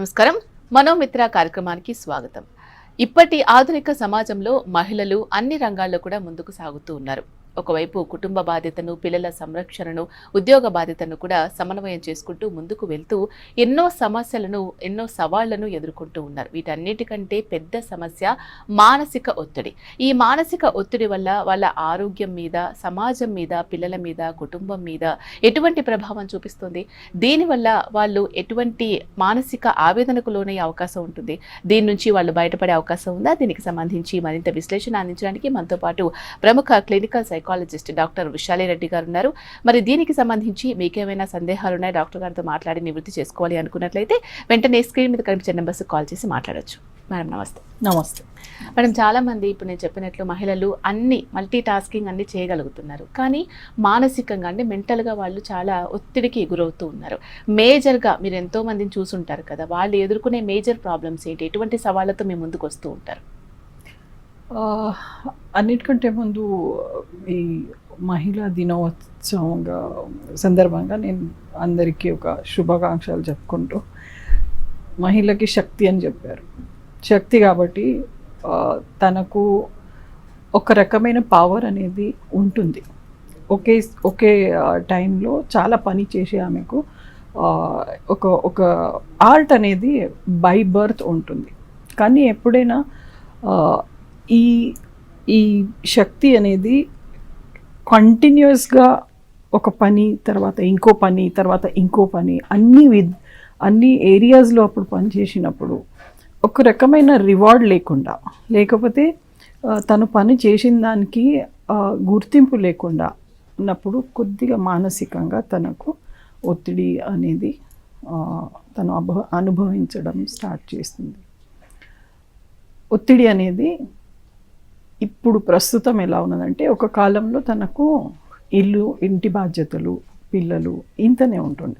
నమస్కారం. మనోమిత్ర కార్యక్రమానికి స్వాగతం. ఇప్పటి ఆధునిక సమాజంలో మహిళలు అన్ని రంగాల్లో కూడా ముందుకు సాగుతూ ఉన్నారు. ఒకవైపు కుటుంబ బాధ్యతను, పిల్లల సంరక్షణను, ఉద్యోగ బాధ్యతను కూడా సమన్వయం చేసుకుంటూ ముందుకు వెళ్తూ ఎన్నో సమస్యలను, ఎన్నో సవాళ్లను ఎదుర్కొంటూ ఉన్నారు. వీటన్నిటికంటే పెద్ద సమస్య మానసిక ఒత్తిడి. ఈ మానసిక ఒత్తిడి వల్ల వాళ్ళ ఆరోగ్యం మీద, సమాజం మీద, పిల్లల మీద, కుటుంబం మీద ఎటువంటి ప్రభావం చూపిస్తుంది? దీనివల్ల వాళ్ళు ఎటువంటి మానసిక ఆవేదనకు లోనయ్యే అవకాశం ఉంటుంది? దీని నుంచి వాళ్ళు బయటపడే అవకాశం ఉందా? దీనికి సంబంధించి మరింత విశ్లేషణ అందించడానికి మనతో పాటు ప్రముఖ clinical psychologist doctor Vishali Reddy గారు ఉన్నారు. మరి దీనికి సంబంధించి మీకేమైనా సందేహాలు ఉన్నాయి, డాక్టర్ గారితో మాట్లాడి నివృత్తి చేసుకోవాలి అనుకున్నట్లయితే వెంటనే స్క్రీన్ మీద కనిపించే నెంబర్స్ కాల్ చేసి మాట్లాడొచ్చు. మేడం నమస్తే. నమస్తే మేడం, చాలా మంది ఇప్పుడు నేను చెప్పినట్లు మహిళలు అన్ని మల్టీ టాస్కింగ్ అన్ని చేయగలుగుతున్నారు, కానీ మానసికంగా అంటే మెంటల్గా వాళ్ళు చాలా ఒత్తిడికి గురవుతూ ఉన్నారు. మేజర్గా మీరు ఎంతో మందిని చూసుంటారు కదా, వాళ్ళు ఎదుర్కొనే మేజర్ ప్రాబ్లమ్స్ ఏంటి? ఎటువంటి సవాళ్ళతో మీ ముందుకు వస్తూ ఉంటారు? అన్నిటికంటే ముందు ఈ మహిళా దినోత్సవంగా సందర్భంగా నేను అందరికీ ఒక శుభాకాంక్షలు చెప్పుకుంటూ, మహిళకి శక్తి అని చెప్పారు. శక్తి కాబట్టి తనకు ఒక రకమైన పవర్ అనేది ఉంటుంది. ఒకే టైంలో చాలా పని చేసి ఆమెకు ఒక ఆర్ట్ అనేది బై బర్త్ ఉంటుంది. కానీ ఎప్పుడైనా ఈ శక్తి అనేది కంటిన్యూస్గా ఒక పని తర్వాత ఇంకో పని తర్వాత ఇంకో పని అన్ని ఏరియాస్లో అప్పుడు పనిచేసినప్పుడు ఒక రకమైన రివార్డ్ లేకపోతే తను పని చేసిన దానికి గుర్తింపు లేకుండా ఉన్నప్పుడు కొద్దిగా మానసికంగా తనకు ఒత్తిడి అనేది తను అనుభవించడం స్టార్ట్ చేస్తుంది. ఒత్తిడి అనేది ఇప్పుడు ప్రస్తుతం ఎలా ఉన్నదంటే, ఒక కాలంలో తనకు ఇంటి బాధ్యతలు, పిల్లలు ఇంతనే ఉంటుంది,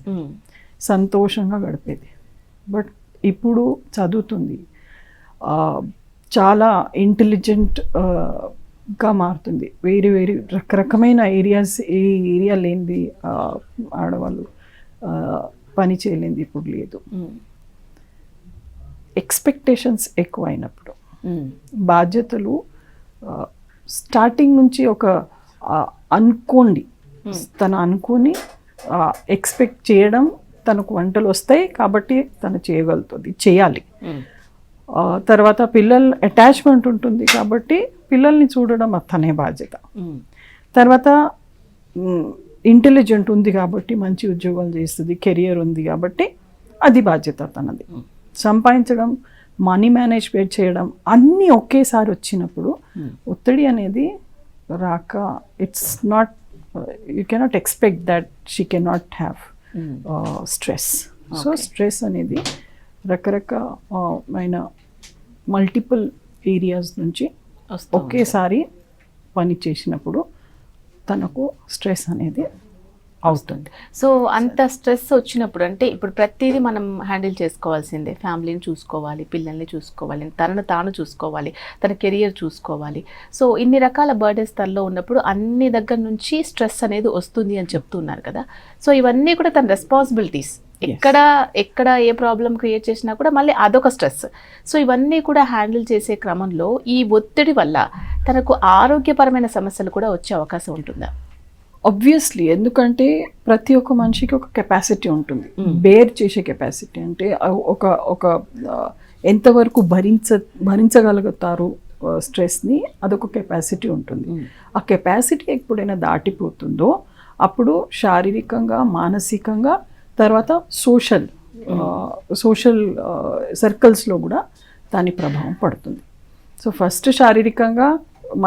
సంతోషంగా గడిపేది. బట్ ఇప్పుడు చదువుతుంది, చాలా ఇంటెలిజెంట్గా మారుతుంది. వేరే రకరకమైన ఏ ఏరియా లేనిది ఆడవాళ్ళు పని చేయలేనిది ఇప్పుడు లేదు. ఎక్స్పెక్టేషన్స్ ఎక్కువ అయినప్పుడు బాధ్యతలు స్టార్టింగ్ నుంచి ఒక తను అనుకొని ఎక్స్పెక్ట్ చేయడం, తనకు వంటలు వస్తాయి కాబట్టి తను చేయాలి. తర్వాత పిల్లల అటాచ్మెంట్ ఉంటుంది కాబట్టి పిల్లల్ని చూడడం తనే బాధ్యత. తర్వాత ఇంటెలిజెంట్ ఉంది కాబట్టి మంచి ఉద్యోగాలు చేస్తుంది, కెరియర్ ఉంది కాబట్టి అది బాధ్యత తనది. సంపాదించడం, మనీ మేనేజ్మెంట్ చేయడం అన్నీ ఒకేసారి వచ్చినప్పుడు ఒత్తిడి అనేది రాక it's not, you cannot expect that she cannot have stress. So stress అనేది రకరకాలైన మల్టిపుల్ ఏరియాస్ నుంచి ఒకేసారి పని చేసినప్పుడు తనకు స్ట్రెస్ అనేది అవుతుంది. సో అంత స్ట్రెస్ వచ్చినప్పుడు అంటే ఇప్పుడు ప్రతిదీ మనం హ్యాండిల్ చేసుకోవాల్సిందే. ఫ్యామిలీని చూసుకోవాలి, పిల్లల్ని చూసుకోవాలి, తనను తాను చూసుకోవాలి, తన కెరియర్ చూసుకోవాలి. సో ఇన్ని రకాల బర్డెన్స్ తనలో ఉన్నప్పుడు అన్ని దగ్గర నుంచి స్ట్రెస్ అనేది వస్తుంది అని చెప్తున్నారు కదా. సో ఇవన్నీ కూడా తన రెస్పాన్సిబిలిటీస్. ఎక్కడ ఏ ప్రాబ్లం క్రియేట్ చేసినా కూడా మళ్ళీ అదొక స్ట్రెస్. సో ఇవన్నీ కూడా హ్యాండిల్ చేసే క్రమంలో ఈ ఒత్తిడి వల్ల తనకు ఆరోగ్యపరమైన సమస్యలు కూడా వచ్చే అవకాశం ఉంటుందా? ఆబ్వియస్లీ, ఎందుకంటే ప్రతి ఒక్క మనిషికి ఒక కెపాసిటీ ఉంటుంది, బేర్ చేసే కెపాసిటీ. అంటే ఒక ఎంతవరకు భరించగలుగుతారు స్ట్రెస్ని, అదొక కెపాసిటీ ఉంటుంది. ఆ కెపాసిటీ ఎప్పుడైనా దాటిపోతుందో అప్పుడు శారీరకంగా, మానసికంగా, తర్వాత సోషల్ సర్కిల్స్లో కూడా దాని ప్రభావం పడుతుంది. సో ఫస్ట్ శారీరకంగా,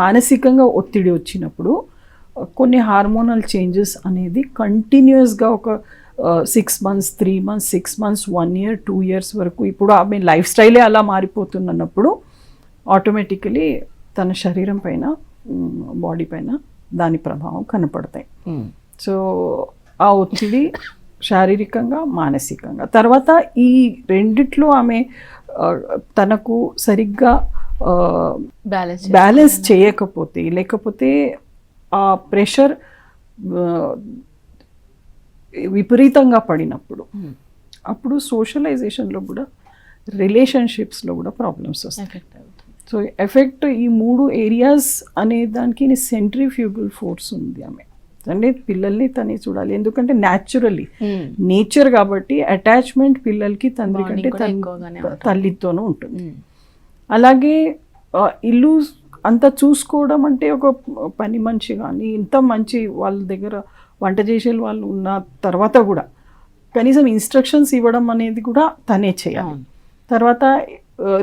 మానసికంగా ఒత్తిడి వచ్చినప్పుడు కొన్ని హార్మోనల్ చేంజెస్ అనేది కంటిన్యూస్గా ఒక 6 months, 3 months, 6 months, 1 year, 2 years వరకు ఇప్పుడు ఆమె లైఫ్ స్టైలే అలా మారిపోతున్నప్పుడు ఆటోమేటికలీ తన శరీరం పైన, బాడీ పైన దాని ప్రభావం కనపడతాయి. సో ఆ ఒత్తిడి శారీరకంగా, మానసికంగా. తర్వాత ఈ రెండిట్లో ఆమె తనకు సరిగ్గా బ్యాలెన్స్ చేయకపోతే, లేకపోతే ఆ ప్రెషర్ విపరీతంగా పడినప్పుడు అప్పుడు సోషలైజేషన్లో కూడా రిలేషన్షిప్స్లో కూడా ప్రాబ్లమ్స్ వస్తాయి. ఎఫెక్ట్ అవుతుంది. సో ఎఫెక్ట్ ఈ 3 ఏరియాస్ అనే దానికి సెంట్రిఫ్యూగల్ ఫోర్స్ ఉంది ఆమె. అంటే పిల్లల్ని తనే చూడాలి, ఎందుకంటే న్యాచురల్లీ నేచర్ కాబట్టి అటాచ్మెంట్ పిల్లలకి తండ్రి కంటే తల్లితోనూ ఉంటుంది. అలాగే ఇల్లు అంతా చూసుకోవడం అంటే ఒక పని మనిషి కానీ ఇంత మంచి వాళ్ళ దగ్గర వంట చేసే వాళ్ళు ఉన్న తర్వాత కూడా కనీసం ఇన్స్ట్రక్షన్స్ ఇవ్వడం అనేది కూడా తనే చేయాలి. తర్వాత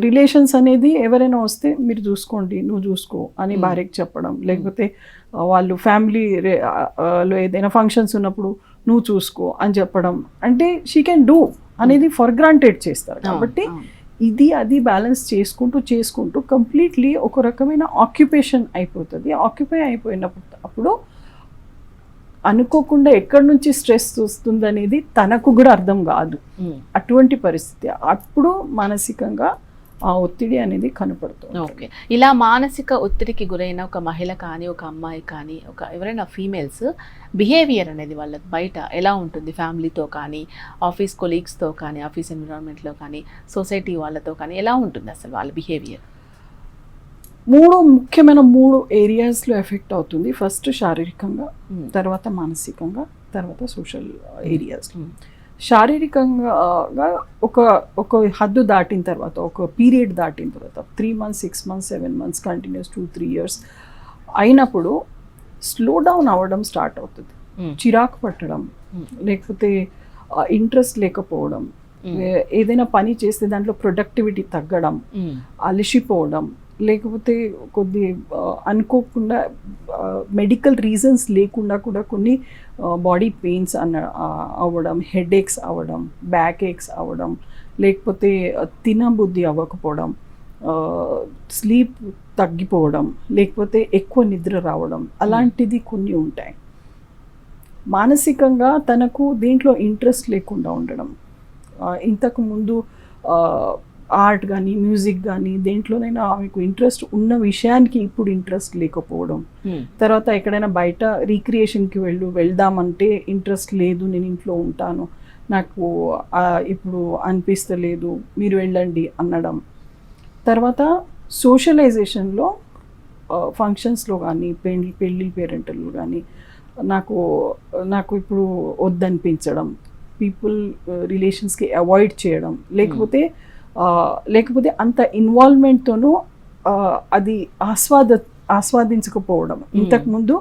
రిలేషన్స్ అనేది ఎవరైనా వస్తే మీరు చూసుకోండి, నువ్వు చూసుకో అని భార్యకి చెప్పడం, లేకపోతే వాళ్ళు ఫ్యామిలీలో ఏదైనా ఫంక్షన్స్ ఉన్నప్పుడు నువ్వు చూసుకో అని చెప్పడం, అంటే షీ కెన్ డూ అనేది ఫర్ గ్రాంటెడ్ చేస్తారు. కాబట్టి ఇది అది బ్యాలెన్స్ చేసుకుంటూ కంప్లీట్లీ ఒక రకమైన ఆక్యుపేషన్ అయిపోతుంది. ఆక్యుపై అయిపోయినప్పుడు అనుకోకుండా ఎక్కడి నుంచి స్ట్రెస్ వస్తుంది అనేది తనకు కూడా అర్థం కాదు. అటువంటి పరిస్థితి అప్పుడు మానసికంగా ఆ ఒత్తిడి అనేది కనపడుతుంది. ఓకే, ఇలా మానసిక ఒత్తిడికి గురైన ఒక మహిళ కానీ, ఒక అమ్మాయి కానీ, ఒక ఎవరైనా ఫీమేల్స్ బిహేవియర్ అనేది వాళ్ళకి బయట ఎలా ఉంటుంది, ఫ్యామిలీతో కానీ, ఆఫీస్ కొలీగ్స్తో కానీ, ఆఫీస్ ఎన్విరాన్మెంట్లో కానీ, సొసైటీ వాళ్ళతో కానీ ఎలా ఉంటుంది అసలు వాళ్ళ బిహేవియర్? ముఖ్యమైన 3 ఏరియాస్లో ఎఫెక్ట్ అవుతుంది. ఫస్ట్ శారీరకంగా, తర్వాత మానసికంగా, తర్వాత సోషల్ ఏరియాస్. శారీరకంగా ఒక హద్దు దాటిన తర్వాత, ఒక పీరియడ్ దాటిన తర్వాత 3 months 6 months 7 months continuous 2-3 years అయినప్పుడు స్లో డౌన్ అవ్వడం స్టార్ట్ అవుతుంది. చిరాకు పట్టడం, లేకపోతే ఇంట్రెస్ట్ లేకపోవడం, ఏదైనా పని చేస్తే దాంట్లో ప్రొడక్టివిటీ తగ్గడం, అలసిపోవడం, లేకపోతే కొద్ది అనుకోకుండా మెడికల్ రీజన్స్ లేకుండా కూడా కొన్ని బాడీ పెయిన్స్ అవ్వడం, హెడేక్స్ అవ్వడం, బ్యాక్ ఏక్స్ అవ్వడం, లేకపోతే తినబుద్ధి అవ్వకపోవడం, స్లీప్ తగ్గిపోవడం, లేకపోతే ఎక్కువ నిద్ర రావడం, అలాంటిది కొన్ని ఉంటాయి. మానసికంగా తనకు దీంట్లో ఇంట్రెస్ట్ లేకుండా ఉండడం, ఇంతకు ముందు ఆర్ట్ కానీ మ్యూజిక్ కానీ దేంట్లోనైనా ఆమెకు ఇంట్రెస్ట్ ఉన్న విషయానికి ఇప్పుడు ఇంట్రెస్ట్ లేకపోవడం, తర్వాత ఎక్కడైనా బయట రీక్రియేషన్కి వెళ్దామంటే ఇంట్రెస్ట్ లేదు, నేను ఇంట్లో ఉంటాను, నాకు ఇప్పుడు అనిపిస్తలేదు, మీరు వెళ్ళండి అనడం. తర్వాత సోషలైజేషన్లో ఫంక్షన్స్లో కానీ, పెళ్ళి పేరెంటల్లో కానీ నాకు ఇప్పుడు వద్దనిపించడం, పీపుల్ రిలేషన్స్కి అవాయిడ్ చేయడం, లేకపోతే అంత ఇన్వాల్వ్మెంట్తోనూ అది ఆస్వాదించకపోవడం. ఇంతకుముందు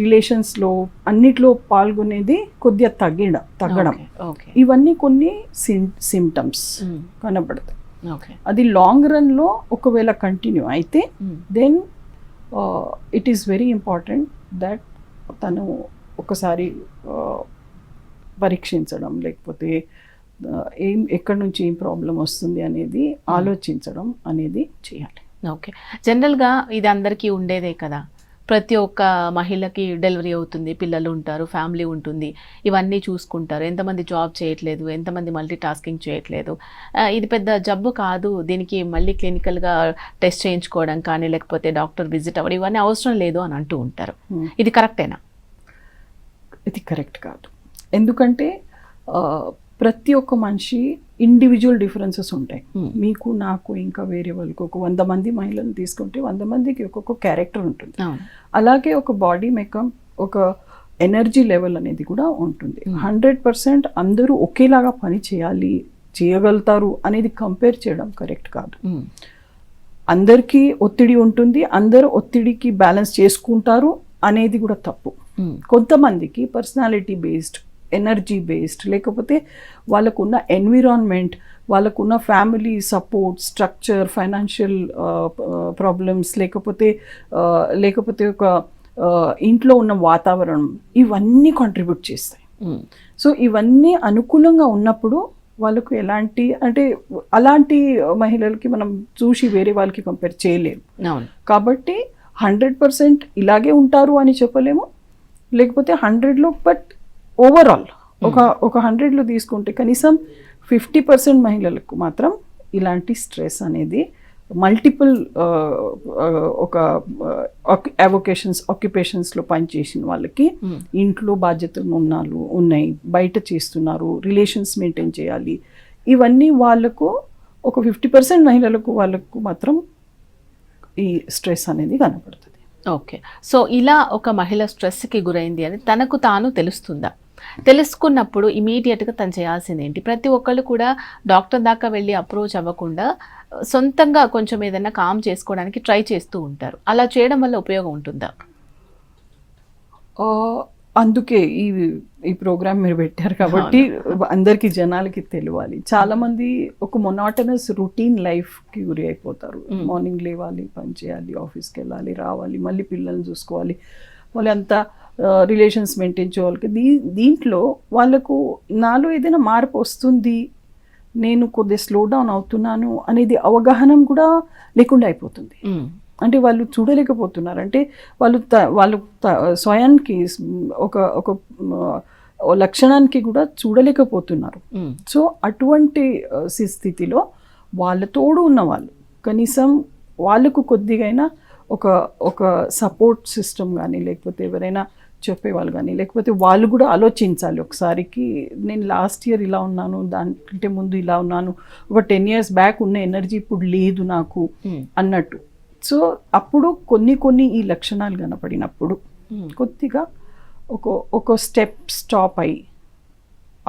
రిలేషన్స్లో అన్నిట్లో పాల్గొనేది కొద్దిగా తగ్గడం. ఇవన్నీ కొన్ని సిమ్టమ్స్ కనబడతాయి. అది లాంగ్ రన్లో ఒకవేళ కంటిన్యూ అయితే then it is very important that తను ఒకసారి పరీక్షించడం, లేకపోతే ఎక్కడి నుంచి ఏం ప్రాబ్లం వస్తుంది అనేది ఆలోచించడం అనేది చేయాలి. ఓకే, జనరల్గా ఇది అందరికీ ఉండేదే కదా, ప్రతి ఒక్క మహిళకి డెలివరీ అవుతుంది, పిల్లలు ఉంటారు, ఫ్యామిలీ ఉంటుంది, ఇవన్నీ చూసుకుంటారు. ఎంతమంది జాబ్ చేయట్లేదు, ఎంతమంది మల్టీ టాస్కింగ్ చేయట్లేదు, ఇది పెద్ద జబ్బు కాదు, దీనికి మళ్ళీ క్లినికల్గా టెస్ట్ చేయించుకోవడం కానీ, లేకపోతే డాక్టర్ విజిట్ అవ్వడం ఇవన్నీ అవసరం లేదు అని అంటూ ఉంటారు. ఇది కరెక్టేనా? ఇది కరెక్ట్ కాదు. ఎందుకంటే ప్రతి ఒక్క మనిషి ఇండివిజువల్ డిఫరెన్సెస్ ఉంటాయి. మీకు, నాకు, ఇంకా వేరే వాళ్ళకి ఒక 100 మంది మహిళలను తీసుకుంటే 100 మందికి ఒక్కొక్క క్యారెక్టర్ ఉంటుంది. అలాగే ఒక బాడీ మేకప్, ఒక ఎనర్జీ లెవెల్ అనేది కూడా ఉంటుంది. 100% అందరూ ఒకేలాగా పని చేయగలుగుతారు అనేది కంపేర్ చేయడం కరెక్ట్ కాదు. అందరికీ ఒత్తిడి ఉంటుంది, అందరూ ఒత్తిడికి బ్యాలెన్స్ చేసుకుంటారు అనేది కూడా తప్పు. కొంతమందికి పర్సనాలిటీ బేస్డ్, ఎనర్జీ బేస్డ్, లేకపోతే వాళ్ళకున్న ఎన్విరాన్మెంట్, వాళ్ళకున్న family support structure, financial problems, లేకపోతే ఒక ఇంట్లో ఉన్న వాతావరణం, ఇవన్నీ కాంట్రిబ్యూట్ చేస్తాయి. సో ఇవన్నీ అనుకూలంగా ఉన్నప్పుడు వాళ్ళకు అలాంటి మహిళలకి మనం చూసి వేరే వాళ్ళకి కంపేర్ చేయలేము. కాబట్టి 100% ఇలాగే ఉంటారు అని చెప్పలేము, లేకపోతే 100లో బట్ ఓవరాల్ ఒక 100లో తీసుకుంటే కనీసం 50% మహిళలకు మాత్రం ఇలాంటి స్ట్రెస్ అనేది మల్టిపుల్ ఒక ఆక్యుపేషన్స్లో పనిచేసిన వాళ్ళకి, ఇంట్లో బాధ్యతలు ఉన్నాయి, బయట చేస్తున్నారు, రిలేషన్స్ మెయింటైన్ చేయాలి, ఇవన్నీ వాళ్ళకు ఒక 50% మహిళలకు వాళ్ళకు మాత్రం ఈ స్ట్రెస్ అనేది కనపడుతుంది. ఓకే. సో ఇలా ఒక మహిళ స్ట్రెస్కి గురైంది అని తనకు తాను తెలుస్తుందా? తెలుసుకున్నప్పుడు ఇమీడియట్గా తను చేయాల్సింది ఏంటి? ప్రతి ఒక్కళ్ళు కూడా డాక్టర్ దాకా వెళ్ళి అప్రోచ్ అవ్వకుండా సొంతంగా కొంచెం ఏదైనా కామ్ చేసుకోవడానికి ట్రై చేస్తూ ఉంటారు. అలా చేయడం వల్ల ఉపయోగం ఉంటుందా? అందుకే ఈ ప్రోగ్రామ్ మీరు పెట్టారు కాబట్టి అందరికీ జనాలకి తెలియాలి. చాలామంది ఒక మొనాటనస్ రొటీన్ లైఫ్కి గురి అయిపోతారు. మార్నింగ్ లేవాలి, పని చేయాలి, ఆఫీస్కి వెళ్ళాలి, రావాలి, మళ్ళీ పిల్లల్ని చూసుకోవాలి, మళ్ళీ అంతా రిలేషన్స్ మెయింటైన్ చేయాలి. దీంట్లో వాళ్ళకు నాలో ఏదైనా మార్పు వస్తుంది, నేను కొద్దిగా స్లో డౌన్ అవుతున్నాను అనేది అవగాహన కూడా లేకుండా అయిపోతుంది. అంటే వాళ్ళు చూడలేకపోతున్నారు. అంటే వాళ్ళు స్వయానికి ఒక లక్షణానికి కూడా చూడలేకపోతున్నారు. సో అటువంటి స్థితిలో వాళ్ళ తోడు ఉన్న వాళ్ళు కనీసం వాళ్ళకు కొద్దిగైనా ఒక సపోర్ట్ సిస్టమ్ కానీ, లేకపోతే ఎవరైనా చెప్పేవాళ్ళు కానీ, లేకపోతే వాళ్ళు కూడా ఆలోచించాలి ఒకసారికి. నేను లాస్ట్ ఇయర్ ఇలా ఉన్నాను, దానికంటే ముందు ఇలా ఉన్నాను, ఒక 10 years బ్యాక్ ఉన్న ఎనర్జీ ఇప్పుడు లేదు నాకు అన్నట్టు. సో అప్పుడు కొన్ని ఈ లక్షణాలు కనపడినప్పుడు కొద్దిగా ఒక స్టాప్ అయ్యి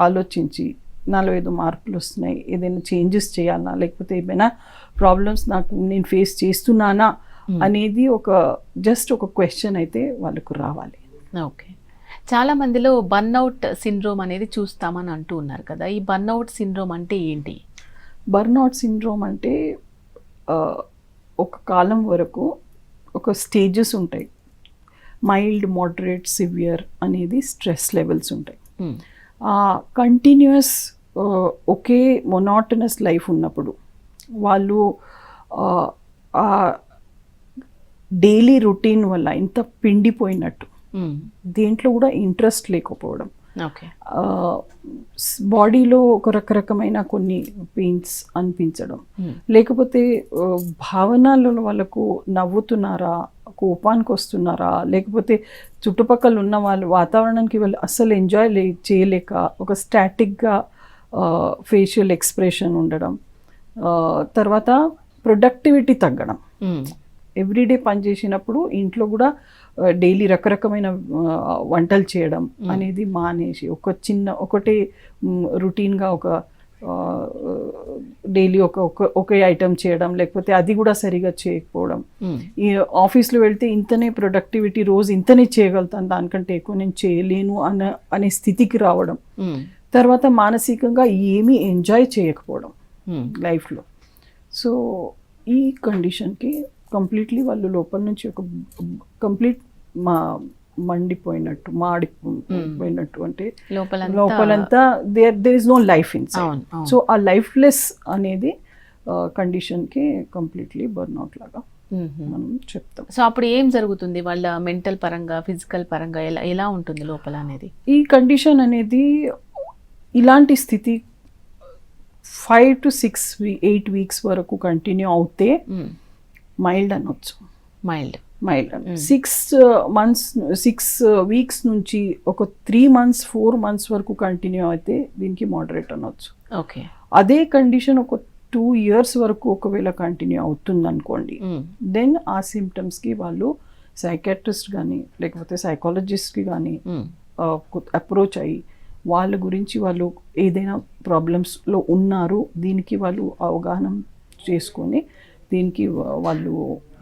ఆలోచించి నాలో ఏదో మార్పులు వస్తున్నాయి, ఏదైనా చేంజెస్ చేయాలన్నా, లేకపోతే ఏమైనా ప్రాబ్లమ్స్ నేను ఫేస్ చేస్తున్నానా అనేది జస్ట్ ఒక క్వశ్చన్ అయితే వాళ్ళకు రావాలి. ఓకే. చాలా మందిలో బర్న్అవుట్ సిండ్రోమ్ అనేది చూస్తామని అంటూ ఉన్నారు కదా, ఈ బర్న్అవుట్ సిండ్రోమ్ అంటే ఏంటి? బర్న్అవుట్ సిండ్రోమ్ అంటే ఒక కాలం వరకు ఒక స్టేజెస్ ఉంటాయి. మైల్డ్, మోడరేట్, సివియర్ అనేది స్ట్రెస్ లెవెల్స్ ఉంటాయి. కంటిన్యూస్ ఒకే మొనాటనస్ లైఫ్ ఉన్నప్పుడు వాళ్ళు డైలీ రొటీన్ వల్ల ఇంత పిండిపోయినట్టు, దేంట్లో కూడా ఇంట్రెస్ట్ లేకపోవడం, బాడీలో ఒక రకరకమైన కొన్ని పెయిన్స్ అనిపించడం, లేకపోతే భావనలలో వాళ్ళకు నవ్వుతున్నారా, కోపానికి వస్తున్నారా, లేకపోతే చుట్టుపక్కల ఉన్న వాళ్ళు వాతావరణానికి వాళ్ళు అస్సలు ఎంజాయ్ చేయలేక ఒక స్టాటిక్గా ఫేషియల్ ఎక్స్ప్రెషన్ ఉండడం, తర్వాత ప్రొడక్టివిటీ తగ్గడం. ఎవ్రీడే పని చేసినప్పుడు ఇంట్లో కూడా డైలీ రకరకమైన వంటలు చేయడం అనేది మానేసి ఒకటే రొటీన్గా ఒక డైలీ ఒకే ఐటమ్ చేయడం, లేకపోతే అది కూడా సరిగా చేయకపోవడం. ఈ ఆఫీస్లో వెళ్తే ఇంతనే ప్రొడక్టివిటీ, రోజు ఇంతనే చేయగలుగుతాను, దానికంటే ఎక్కువ నేను చేయలేను అనే స్థితికి రావడం. తర్వాత మానసికంగా ఏమీ ఎంజాయ్ చేయకపోవడం లైఫ్లో. సో ఈ కండిషన్కి కంప్లీట్లీ వాళ్ళు లోపల నుంచి ఒక కంప్లీట్ మాడిపోయినట్టు అంటే లోపలంతా there is no life inside. So ఆ లైఫ్లెస్ అనేది కండిషన్కి కంప్లీట్లీ బర్న్అవుట్ లాగా మనం చెప్తాం. సో అప్పుడు ఏం జరుగుతుంది వాళ్ళ మెంటల్ పరంగా, ఫిజికల్ పరంగా ఎలా ఉంటుంది లోపల అనేది? ఈ కండిషన్ అనేది ఇలాంటి స్థితి 5 to 8 weeks వరకు కంటిన్యూ అవుతే మైల్డ్ అనొచ్చు. మైల్డ్ 6 weeks నుంచి ఒక 3 months 4 months వరకు కంటిన్యూ అయితే దీనికి మోడరేట్ అనొచ్చు. ఓకే. అదే కండిషన్ ఒక 2 years వరకు ఒకవేళ కంటిన్యూ అవుతుంది అనుకోండి, దెన్ ఆ సిమ్టమ్స్కి వాళ్ళు సైకాట్రిస్ట్ కానీ, లేకపోతే సైకాలజిస్ట్కి కానీ అప్రోచ్ అయ్యి వాళ్ళ గురించి వాళ్ళు ఏదైనా ప్రాబ్లమ్స్లో ఉన్నారు, దీనికి వాళ్ళు అవగాహన చేసుకొని దీనికి వాళ్ళు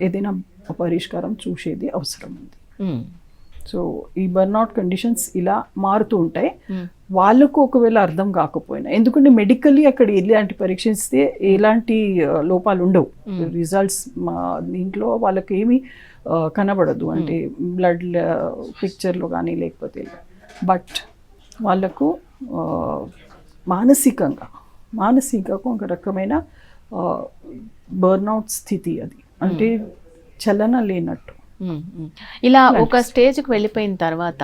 ఏదైనా పరిష్కారం చూసేది అవసరం ఉంది. సో ఈ బర్న్అవుట్ కండిషన్స్ ఇలా మారుతూ ఉంటాయి. వాళ్ళకు ఒకవేళ అర్థం కాకపోయినా, ఎందుకంటే మెడికల్లీ అక్కడ ఎలాంటి పరీక్షిస్తే ఎలాంటి లోపాలు ఉండవు, రిజల్ట్స్ దీంట్లో వాళ్ళకి ఏమీ కనబడదు, అంటే బ్లడ్ పిక్చర్లో కానీ లేకపోతే. బట్ వాళ్ళకు మానసికంగా ఒక రకమైన బర్న్అవుట్ స్థితి అది, అంటే చలన లేనట్టు. ఇలా ఒక స్టేజ్కి వెళ్ళిపోయిన తర్వాత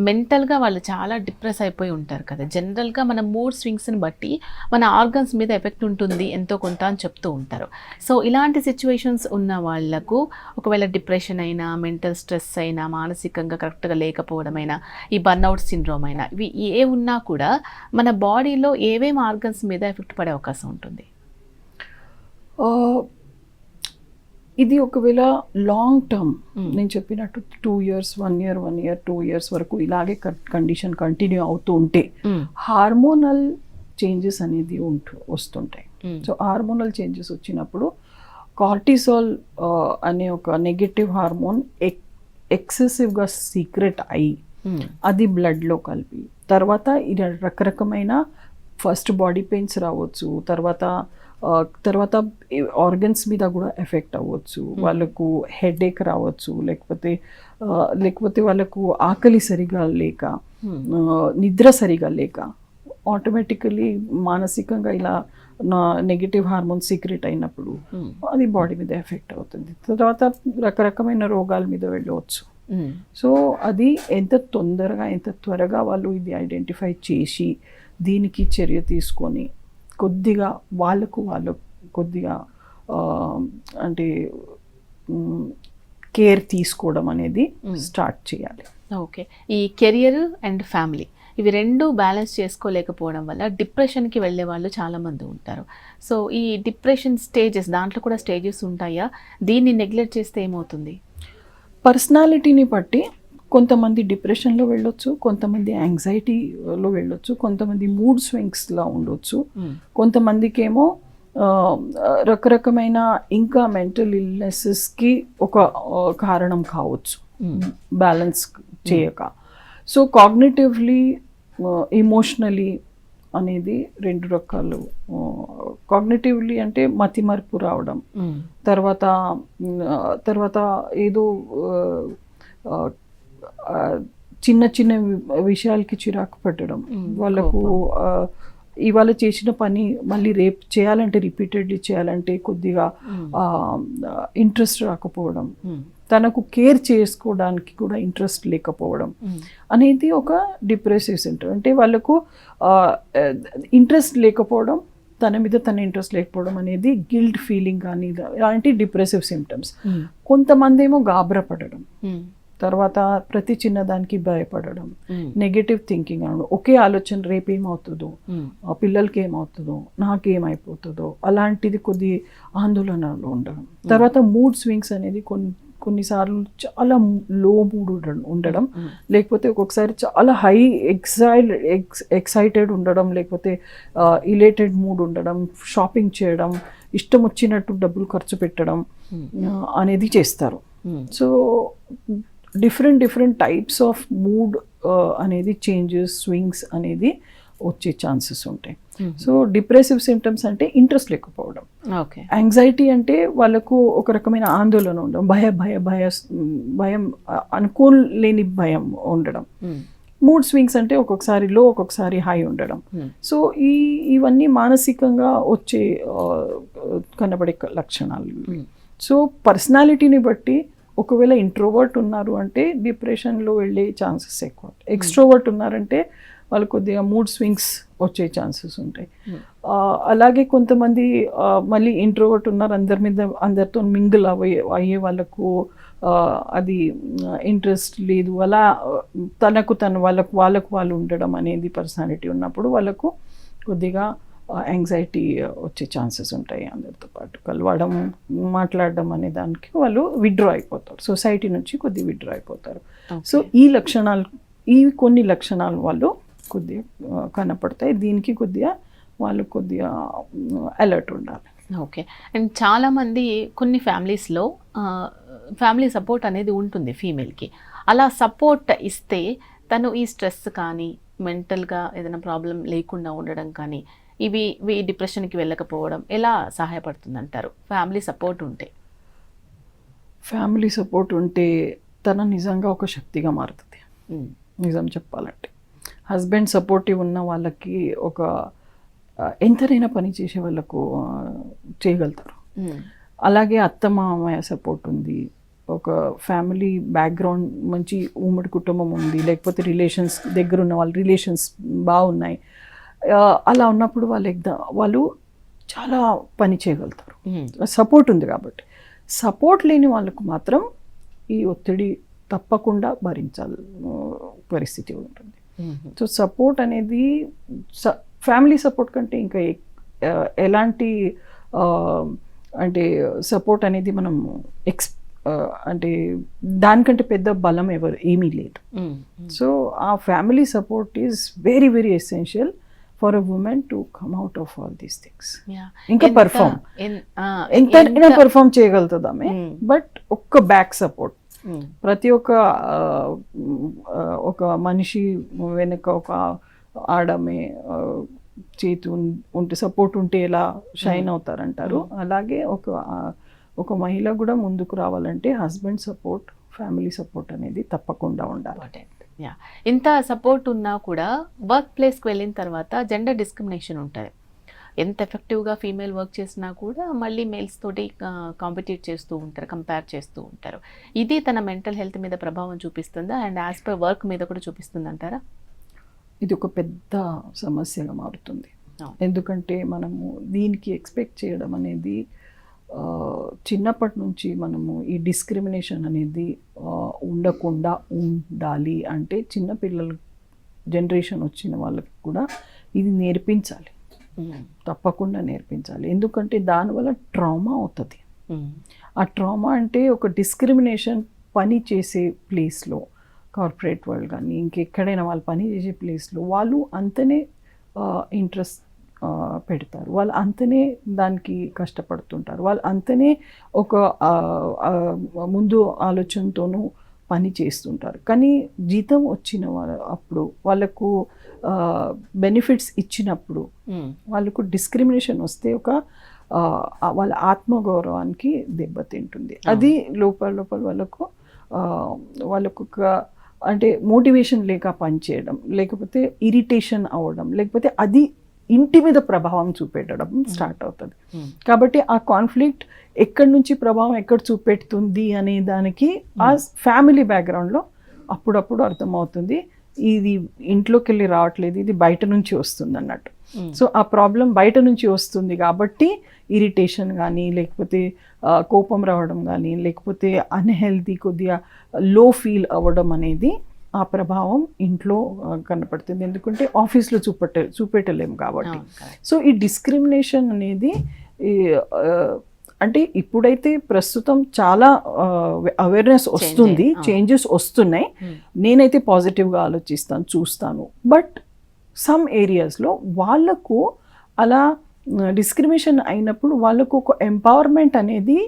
మెంటల్గా వాళ్ళు చాలా డిప్రెస్ అయిపోయి ఉంటారు కదా. జనరల్గా మన మూడ్ స్వింగ్స్ని బట్టి మన ఆర్గన్స్ మీద ఎఫెక్ట్ ఉంటుంది ఎంతో కొంత అని చెప్తూ ఉంటారు. సో ఇలాంటి సిచ్యువేషన్స్ ఉన్న వాళ్లకు ఒకవేళ డిప్రెషన్ అయినా, మెంటల్ స్ట్రెస్ అయినా, మానసికంగా కరెక్ట్గా లేకపోవడం అయినా, ఈ బర్న్అవుట్ సిండ్రోమ్ అయినా, ఇవి ఏ ఉన్నా కూడా మన బాడీలో ఏమేమి ఆర్గన్స్ మీద ఎఫెక్ట్ పడే అవకాశం ఉంటుంది? ఇది ఒకవేళ లాంగ్ టర్మ్, నేను చెప్పినట్టు 2 years 1 year 1 year 2 years వరకు ఇలాగే కండిషన్ కంటిన్యూ అవుతూ ఉంటే హార్మోనల్ చేంజెస్ అనేది వస్తుంటాయి. సో హార్మోనల్ చేంజెస్ వచ్చినప్పుడు కార్టిసాల్ అనే ఒక నెగటివ్ హార్మోన్ ఎక్సెసివ్గా సీక్రెట్ అయ్యి అది బ్లడ్లో కలిపి తర్వాత ఇది రకరకమైన ఫస్ట్ బాడీ పెయిన్స్ రావచ్చు, తర్వాత ఆర్గన్స్ మీద కూడా ఎఫెక్ట్ అవ్వచ్చు, వాళ్ళకు హెడేక్ రావచ్చు, లేకపోతే వాళ్ళకు ఆకలి సరిగా లేక నిద్ర సరిగా లేక ఆటోమేటికలీ మానసికంగా ఇలా నెగిటివ్ హార్మోన్ సీక్రెట్ అయినప్పుడు అది బాడీ మీద ఎఫెక్ట్ అవుతుంది. తర్వాత రకరకమైన రోగాల మీద వెళ్ళవచ్చు. సో అది ఎంత తొందరగా ఎంత త్వరగా వాళ్ళు ఇది ఐడెంటిఫై చేసి దీనికి చర్య తీసుకొని కొద్దిగా వాళ్ళకు కొద్దిగా అంటే కేర్ తీసుకోవడం అనేది స్టార్ట్ చేయాలి. ఓకే, ఈ కెరియర్ అండ్ ఫ్యామిలీ ఇవి రెండు బ్యాలెన్స్ చేసుకోలేకపోవడం వల్ల డిప్రెషన్కి వెళ్ళే వాళ్ళు చాలామంది ఉంటారు. సో ఈ డిప్రెషన్ స్టేజెస్, దాంట్లో కూడా స్టేజెస్ ఉంటాయా? దీన్ని నెగ్లెక్ట్ చేస్తే ఏమవుతుంది? పర్సనాలిటీని బట్టి కొంతమంది డిప్రెషన్లో వెళ్ళొచ్చు, కొంతమంది యాంగ్జైటీలో వెళ్ళొచ్చు, కొంతమంది మూడ్ స్వింగ్స్లో ఉండొచ్చు, కొంతమందికి ఏమో రకరకమైన ఇంకా మెంటల్ ఇల్నెసెస్కి ఒక కారణం కావచ్చు బ్యాలెన్స్ చేయక. సో కాగ్నిటివ్లీ ఎమోషనలీ అనేది 2 రకాలు. కాగ్నిటివ్లీ అంటే మతిమరుపు రావడం, తర్వాత ఏదో చిన్న చిన్న విషయాలకి చిరాకు పట్టడం, వాళ్ళకు ఇవాళ చేసిన పని మళ్ళీ రేపు చేయాలంటే రిపీటెడ్లీ చేయాలంటే కొద్దిగా ఇంట్రెస్ట్ రాకపోవడం, తనకు కేర్ చేసుకోవడానికి కూడా ఇంట్రెస్ట్ లేకపోవడం అనేది ఒక డిప్రెసివ్ సింటమ్. అంటే వాళ్ళకు ఇంట్రెస్ట్ లేకపోవడం, తన మీద తన ఇంట్రెస్ట్ లేకపోవడం అనేది గిల్ట్ ఫీలింగ్ కానీ ఇలాంటి డిప్రెసివ్ సిమ్టమ్స్. కొంతమంది ఏమో గాబరా పడడం, తర్వాత ప్రతి చిన్నదానికి భయపడడం, నెగటివ్ థింకింగ్ అనడం, ఒకే ఆలోచన రేపేమవుతుందో, పిల్లలకి ఏమవుతుందో, నాకేమైపోతుందో అలాంటిది కొద్ది ఆందోళనలో ఉండడం. తర్వాత మూడ్ స్వింగ్స్ అనేది కొన్నిసార్లు చాలా లో మూడ్ ఉండడం, లేకపోతే ఒక్కొక్కసారి చాలా హై ఎక్సైటెడ్ ఉండడం, లేకపోతే ఇలేటెడ్ మూడ్ ఉండడం, షాపింగ్ చేయడం, ఇష్టం వచ్చినట్టు డబ్బులు ఖర్చు పెట్టడం అనేది చేస్తారు. So different types of mood అనేది చేంజెస్, స్వింగ్స్ అనేది వచ్చే ఛాన్సెస్ ఉంటాయి. సో డిప్రెసివ్ సిమ్టమ్స్ అంటే ఇంట్రెస్ట్ లేకపోవడం, యాంగ్జైటీ అంటే వాళ్ళకు ఒక రకమైన ఆందోళన ఉండడం, భయం అనుకోలేని భయం ఉండడం, మూడ్ స్వింగ్స్ అంటే ఒక్కొక్కసారి లో ఒక్కొక్కసారి హై ఉండడం. సో ఇవన్నీ మానసికంగా వచ్చే కనబడే లక్షణాలు. సో పర్సనాలిటీని బట్టి ఒకవేళ ఇంట్రోవర్ట్ ఉన్నారు అంటే డిప్రెషన్లో వెళ్ళే ఛాన్సెస్ ఎక్కువ, ఎక్స్ట్రోవర్ట్ ఉన్నారంటే వాళ్ళు కొద్దిగా మూడ్ స్వింగ్స్ వచ్చే ఛాన్సెస్ ఉంటాయి. అలాగే కొంతమంది మళ్ళీ ఇంట్రోవర్ట్ ఉన్నారు, అందరితో మింగిల్ అయ్యే వాళ్ళకు అది ఇంట్రెస్ట్ లేదు, అలా వాళ్ళకు వాళ్ళు ఉండడం అనేది పర్సనాలిటీ ఉన్నప్పుడు వాళ్ళకు కొద్దిగా యాంగ్జైటీ వచ్చే ఛాన్సెస్ ఉంటాయి. అందరితో పాటు కలవడం, మాట్లాడడం అనే దానికి వాళ్ళు విత్డ్రా అయిపోతారు, సొసైటీ నుంచి కొద్దిగా విత్డ్రా అయిపోతారు. సో ఈ కొన్ని లక్షణాలు వాళ్ళు కొద్దిగా కనపడతాయి. దీనికి వాళ్ళు కొద్దిగా అలర్ట్ ఉండాలి. ఓకే. అండ్ చాలామంది కొన్ని ఫ్యామిలీస్లో ఫ్యామిలీ సపోర్ట్ అనేది ఉంటుంది ఫీమేల్కి. అలా సపోర్ట్ ఇస్తే తను ఈ స్ట్రెస్ కానీ మెంటల్గా ఏదైనా ప్రాబ్లం లేకుండా ఉండడం కానీ ఇవి డిప్రెషన్కి వెళ్ళకపోవడం ఎలా సహాయపడుతుంది అంటారు? ఫ్యామిలీ సపోర్ట్ ఉంటే తన నిజంగా ఒక శక్తిగా మారుతుంది. నిజం చెప్పాలంటే హస్బెండ్ సపోర్టివ్ ఉన్న వాళ్ళకి ఒక ఎంతైనా పని చేసే వాళ్ళకు చేయగలుగుతారు. అలాగే అత్తమామయ్య సపోర్ట్ ఉంది, ఒక ఫ్యామిలీ బ్యాక్గ్రౌండ్ మంచి ఉమ్మడి కుటుంబం ఉంది, లేకపోతే రిలేషన్స్ దగ్గర ఉన్న వాళ్ళ రిలేషన్స్ బాగున్నాయి, అలా ఉన్నప్పుడు వాళ్ళు చాలా పని చేయగలుగుతారు, సపోర్ట్ ఉంది కాబట్టి. సపోర్ట్ లేని వాళ్ళకు మాత్రం ఈ ఒత్తిడి తప్పకుండా భరించాలి పరిస్థితి ఉంటుంది. సో సపోర్ట్ అనేది ఫ్యామిలీ సపోర్ట్ కంటే ఇంకా ఎలాంటి అంటే సపోర్ట్ అనేది మనం అంటే దానికంటే పెద్ద బలం ఏమీ లేదు. సో ఆ family support is very very essential for a women to come out of all these things. ఇంకా పర్ఫామ్ ఎంతైనా పర్ఫామ్ చేయగలుగుతుంది ఆమె, బట్ ఒక్క బ్యాక్ సపోర్ట్ ప్రతి ఒక మనిషి వెనక ఒక ఆడమే చేతి ఉంటే సపోర్ట్ ఉంటే ఎలా షైన్ అవుతారంటారు, అలాగే ఒక మహిళ కూడా ముందుకు రావాలంటే హస్బెండ్ సపోర్ట్, ఫ్యామిలీ సపోర్ట్ అనేది తప్పకుండా ఉండాలి. ఇంత సపోర్ట్ ఉన్నా కూడా వర్క్ ప్లేస్కి వెళ్ళిన తర్వాత జెండర్ డిస్క్రిమినేషన్ ఉంటుంది. ఎంత ఎఫెక్టివ్గా ఫీమేల్ వర్క్ చేసినా కూడా మళ్ళీ మేల్స్ తోటి కాంపిటీట్ చేస్తూ ఉంటారు, కంపేర్ చేస్తూ ఉంటారు. ఇది తన మెంటల్ హెల్త్ మీద ప్రభావం చూపిస్తుందా అండ్ యాజ్ పర్ వర్క్ మీద కూడా చూపిస్తుంది అంటారా? ఇది ఒక పెద్ద సమస్యగా మారుతుంది. ఎందుకంటే మనము దీనికి ఎక్స్పెక్ట్ చేయడం అనేది చిన్నప్పటి నుంచి మనము ఈ డిస్క్రిమినేషన్ అనేది ఉండకుండా ఉండాలి అంటే చిన్నపిల్లల జనరేషన్ వచ్చిన వాళ్ళకి కూడా ఇది నేర్పించాలి, తప్పకుండా నేర్పించాలి. ఎందుకంటే దానివల్ల ట్రామా అవుతుంది. ఆ ట్రామా అంటే ఒక డిస్క్రిమినేషన్ పని చేసే ప్లేస్లో, కార్పొరేట్ వరల్డ్ కానీ ఇంకెక్కడైనా వాళ్ళు పని చేసే ప్లేస్లో వాళ్ళు అంతనే ఇంట్రెస్ట్ పెడతారు, వాళ్ళు అంతనే దానికి కష్టపడుతుంటారు, వాళ్ళు అంతనే ఒక ముందు ఆలోచనతోనూ పని చేస్తుంటారు. కానీ జీతం వచ్చిన అప్పుడు వాళ్ళకు బెనిఫిట్స్ ఇచ్చినప్పుడు వాళ్ళకు డిస్క్రిమినేషన్ వస్తే వాళ్ళ ఆత్మగౌరవానికి దెబ్బతింటుంది. అది లోపల వాళ్ళకు ఒక అంటే మోటివేషన్ లేక పనిచేయడం, లేకపోతే ఇరిటేషన్ అవ్వడం, లేకపోతే అది ఇంటి మీద ప్రభావం చూపెట్టడం స్టార్ట్ అవుతుంది. కాబట్టి ఆ కాన్ఫ్లిక్ట్ ఎక్కడి నుంచి ప్రభావం ఎక్కడ చూపెడుతుంది అనే దానికి ఆ ఫ్యామిలీ బ్యాక్గ్రౌండ్లో అప్పుడప్పుడు అర్థమవుతుంది. ఇది ఇంట్లోకి వెళ్ళి రావట్లేదు, ఇది బయట నుంచి వస్తుంది అన్నట్టు. సో ఆ ప్రాబ్లం బయట నుంచి వస్తుంది కాబట్టి ఇరిటేషన్ కానీ, లేకపోతే కోపం రావడం కానీ, లేకపోతే అన్హెల్తీ కొద్దిగా లో ఫీల్ అవ్వడం అనేది ఆ ప్రభావం ఇంట్లో కనపడుతుంది. ఎందుకంటే ఆఫీస్లో చూపెట్టలేము కాబట్టి. సో ఈ డిస్క్రిమినేషన్ అనేది అంటే ఇప్పుడైతే ప్రస్తుతం చాలా అవేర్నెస్ వస్తుంది, చేంజెస్ వస్తున్నాయి. నేనైతే పాజిటివ్గా ఆలోచిస్తాను, చూస్తాను. బట్ సమ్ ఏరియాస్లో వాళ్ళకు అలా డిస్క్రిమినేషన్ అయినప్పుడు వాళ్ళకు ఒక ఎంపవర్మెంట్ అనేది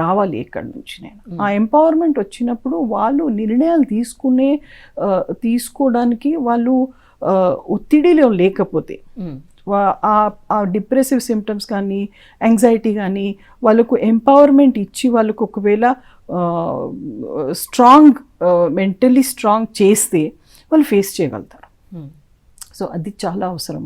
రావాలి ఎక్కడి నుంచి. ఆ ఎంపవర్మెంట్ వచ్చినప్పుడు వాళ్ళు నిర్ణయాలు తీసుకోవడానికి వాళ్ళు ఒత్తిడిలో లేకపోతే, ఆ డిప్రెసివ్ సిమ్టమ్స్ కానీ, యాంగ్జైటీ కానీ, వాళ్ళకు ఎంపవర్మెంట్ ఇచ్చి వాళ్ళకు ఒకవేళ మెంటలీ స్ట్రాంగ్ చేస్తే వాళ్ళు ఫేస్ చేయగలుగుతారు. సో అది చాలా అవసరం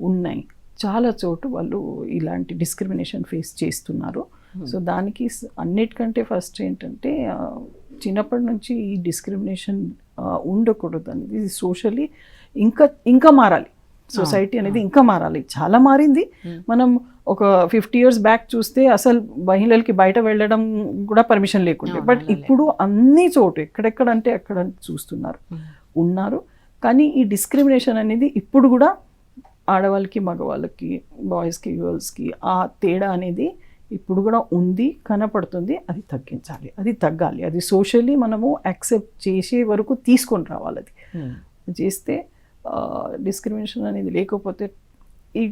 ఉన్నాయి. చాలా చోటు వాళ్ళు ఇలాంటి డిస్క్రిమినేషన్ ఫేస్ చేస్తున్నారు. సో దానికి అన్నిటికంటే ఫస్ట్ ఏంటంటే చిన్నప్పటి నుంచి ఈ డిస్క్రిమినేషన్ ఉండకూడదు అనేది, ఇది సోషల్లీ ఇంకా మారాలి. సొసైటీ అనేది ఇంకా మారాలి. చాలా మారింది. మనం ఒక 50 years బ్యాక్ చూస్తే అసలు మహిళలకి బయట వెళ్ళడం కూడా పర్మిషన్ లేకుండే. బట్ ఇప్పుడు అన్ని చోటు ఎక్కడెక్కడ అంటే అక్కడ ఉన్నారు. కానీ ఈ డిస్క్రిమినేషన్ అనేది ఇప్పుడు కూడా ఆడవాళ్ళకి, మగవాళ్ళకి, బాయ్స్కి, గర్ల్స్కి ఆ తేడా అనేది ఇప్పుడు కూడా కనపడుతుంది. అది తగ్గించాలి, అది తగ్గాలి. అది సోషల్లీ మనము యాక్సెప్ట్ చేసే వరకు తీసుకొని రావాలి. అది చేస్తే డిస్క్రిమినేషన్ అనేది లేకపోతే ఈ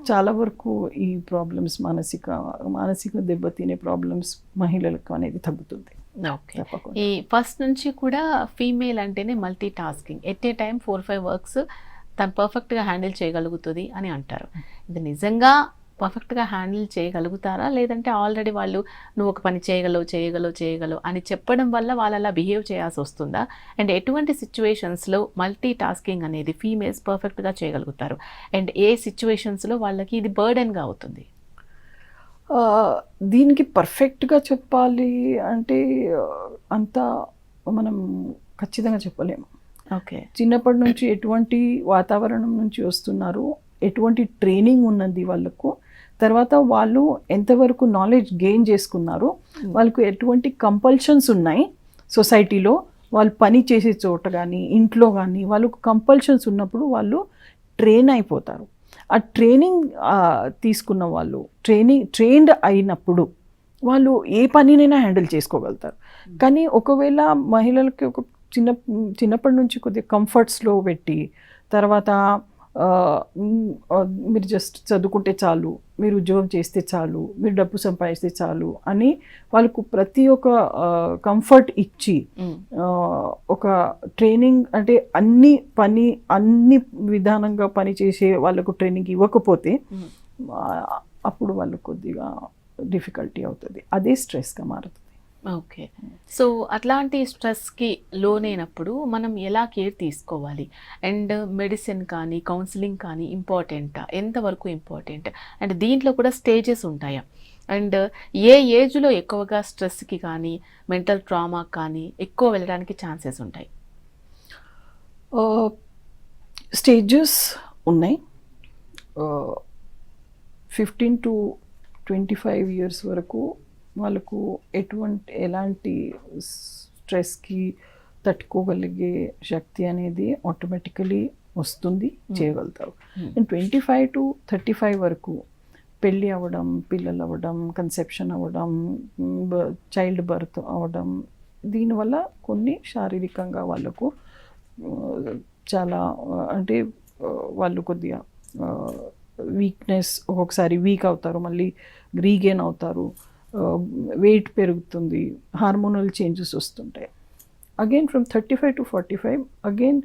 చాలా వరకు ఈ ప్రాబ్లమ్స్ మానసిక దెబ్బతినే ప్రాబ్లమ్స్ మహిళలకు అనేది తగ్గుతుంది. ఓకే. ఈ ఫస్ట్ నుంచి కూడా ఫీమేల్ అంటేనే multi tasking, at a time 4-5 works తను పర్ఫెక్ట్గా హ్యాండిల్ చేయగలుగుతుంది అని అంటారు. ఇది నిజంగా పర్ఫెక్ట్గా హ్యాండిల్ చేయగలుగుతారా, లేదంటే ఆల్రెడీ వాళ్ళు నువ్వు ఒక పని చేయగలవు అని చెప్పడం వల్ల వాళ్ళు అలా బిహేవ్ చేయాల్సి వస్తుందా? అండ్ ఎటువంటి సిచ్యువేషన్స్లో మల్టీ టాస్కింగ్ అనేది ఫీమేల్స్ పర్ఫెక్ట్గా చేయగలుగుతారు, అండ్ ఏ సిచ్యువేషన్స్లో వాళ్ళకి ఇది బర్డెన్గా అవుతుంది? దీనికి పర్ఫెక్ట్గా చెప్పాలి అంటే అంత మనం ఖచ్చితంగా చెప్పలేము. ఓకే. చిన్నప్పటి నుంచి ఎటువంటి వాతావరణం నుంచి వస్తున్నారు, ఎటువంటి ట్రైనింగ్ ఉన్నది వాళ్ళకు, తర్వాత వాళ్ళు ఎంతవరకు నాలెడ్జ్ గెయిన్ చేసుకున్నారు, వాళ్ళకు ఎటువంటి కంపల్షన్స్ ఉన్నాయి సొసైటీలో, వాళ్ళు పని చేసే చోట కానీ ఇంట్లో కానీ వాళ్ళకు కంపల్షన్స్ ఉన్నప్పుడు వాళ్ళు ట్రైన్ అయిపోతారు. ఆ ట్రైనింగ్ తీసుకున్న వాళ్ళు ట్రైన్డ్ అయినప్పుడు వాళ్ళు ఏ పనినైనా హ్యాండిల్ చేసుకోగలుగుతారు. కానీ ఒకవేళ మహిళలకి ఒక చిన్నప్పటి నుంచి కొద్దిగా కంఫర్ట్స్లో పెట్టి తర్వాత మీరు జస్ట్ చదువుకుంటే చాలు, మీరు ఉద్యోగం చేస్తే చాలు, మీరు డబ్బు సంపాదిస్తే చాలు అని వాళ్ళకు ప్రతి ఒక్క కంఫర్ట్ ఇచ్చి ఒక ట్రైనింగ్ అంటే అన్ని విధానంగా పని చేసే వాళ్ళకు ట్రైనింగ్ ఇవ్వకపోతే అప్పుడు వాళ్ళు కొద్దిగా డిఫికల్టీ అవుతుంది. అదే స్ట్రెస్గా మారుతుంది. ఓకే. సో అట్లాంటి స్ట్రెస్కి లోనైనప్పుడు మనం ఎలా కేర్ తీసుకోవాలి? అండ్ మెడిసిన్ కానీ కౌన్సిలింగ్ కానీ ఇంపార్టెంటా? ఎంతవరకు ఇంపార్టెంట్? అండ్ దీంట్లో కూడా స్టేజెస్ ఉంటాయా? అండ్ ఏ ఏజ్లో ఎక్కువగా స్ట్రెస్కి కానీ మెంటల్ ట్రామాకి కానీ ఎక్కువ వెళ్ళడానికి ఛాన్సెస్ ఉంటాయి? స్టేజెస్ ఉన్నాయి. 15 to 25 years వరకు వాళ్ళకు ఎలాంటి స్ట్రెస్కి తట్టుకోగలిగే శక్తి అనేది ఆటోమేటికలీ వస్తుంది, చేయగలుగుతారు. అండ్ 25 to 35 వరకు పెళ్ళి అవ్వడం, పిల్లలు అవ్వడం, కన్సెప్షన్ అవ్వడం, చైల్డ్ బర్త్ అవ్వడం, దీనివల్ల కొన్ని శారీరకంగా వాళ్ళకు చాలా అంటే వాళ్ళు కొద్దిగా వీక్నెస్, ఒక్కొక్కసారి వీక్ అవుతారు, మళ్ళీ రీగెయిన్ అవుతారు, వెయిట్ పెరుగుతుంది, హార్మోనల్ చేంజెస్ వస్తుంటాయి. Again from 35 to 45 again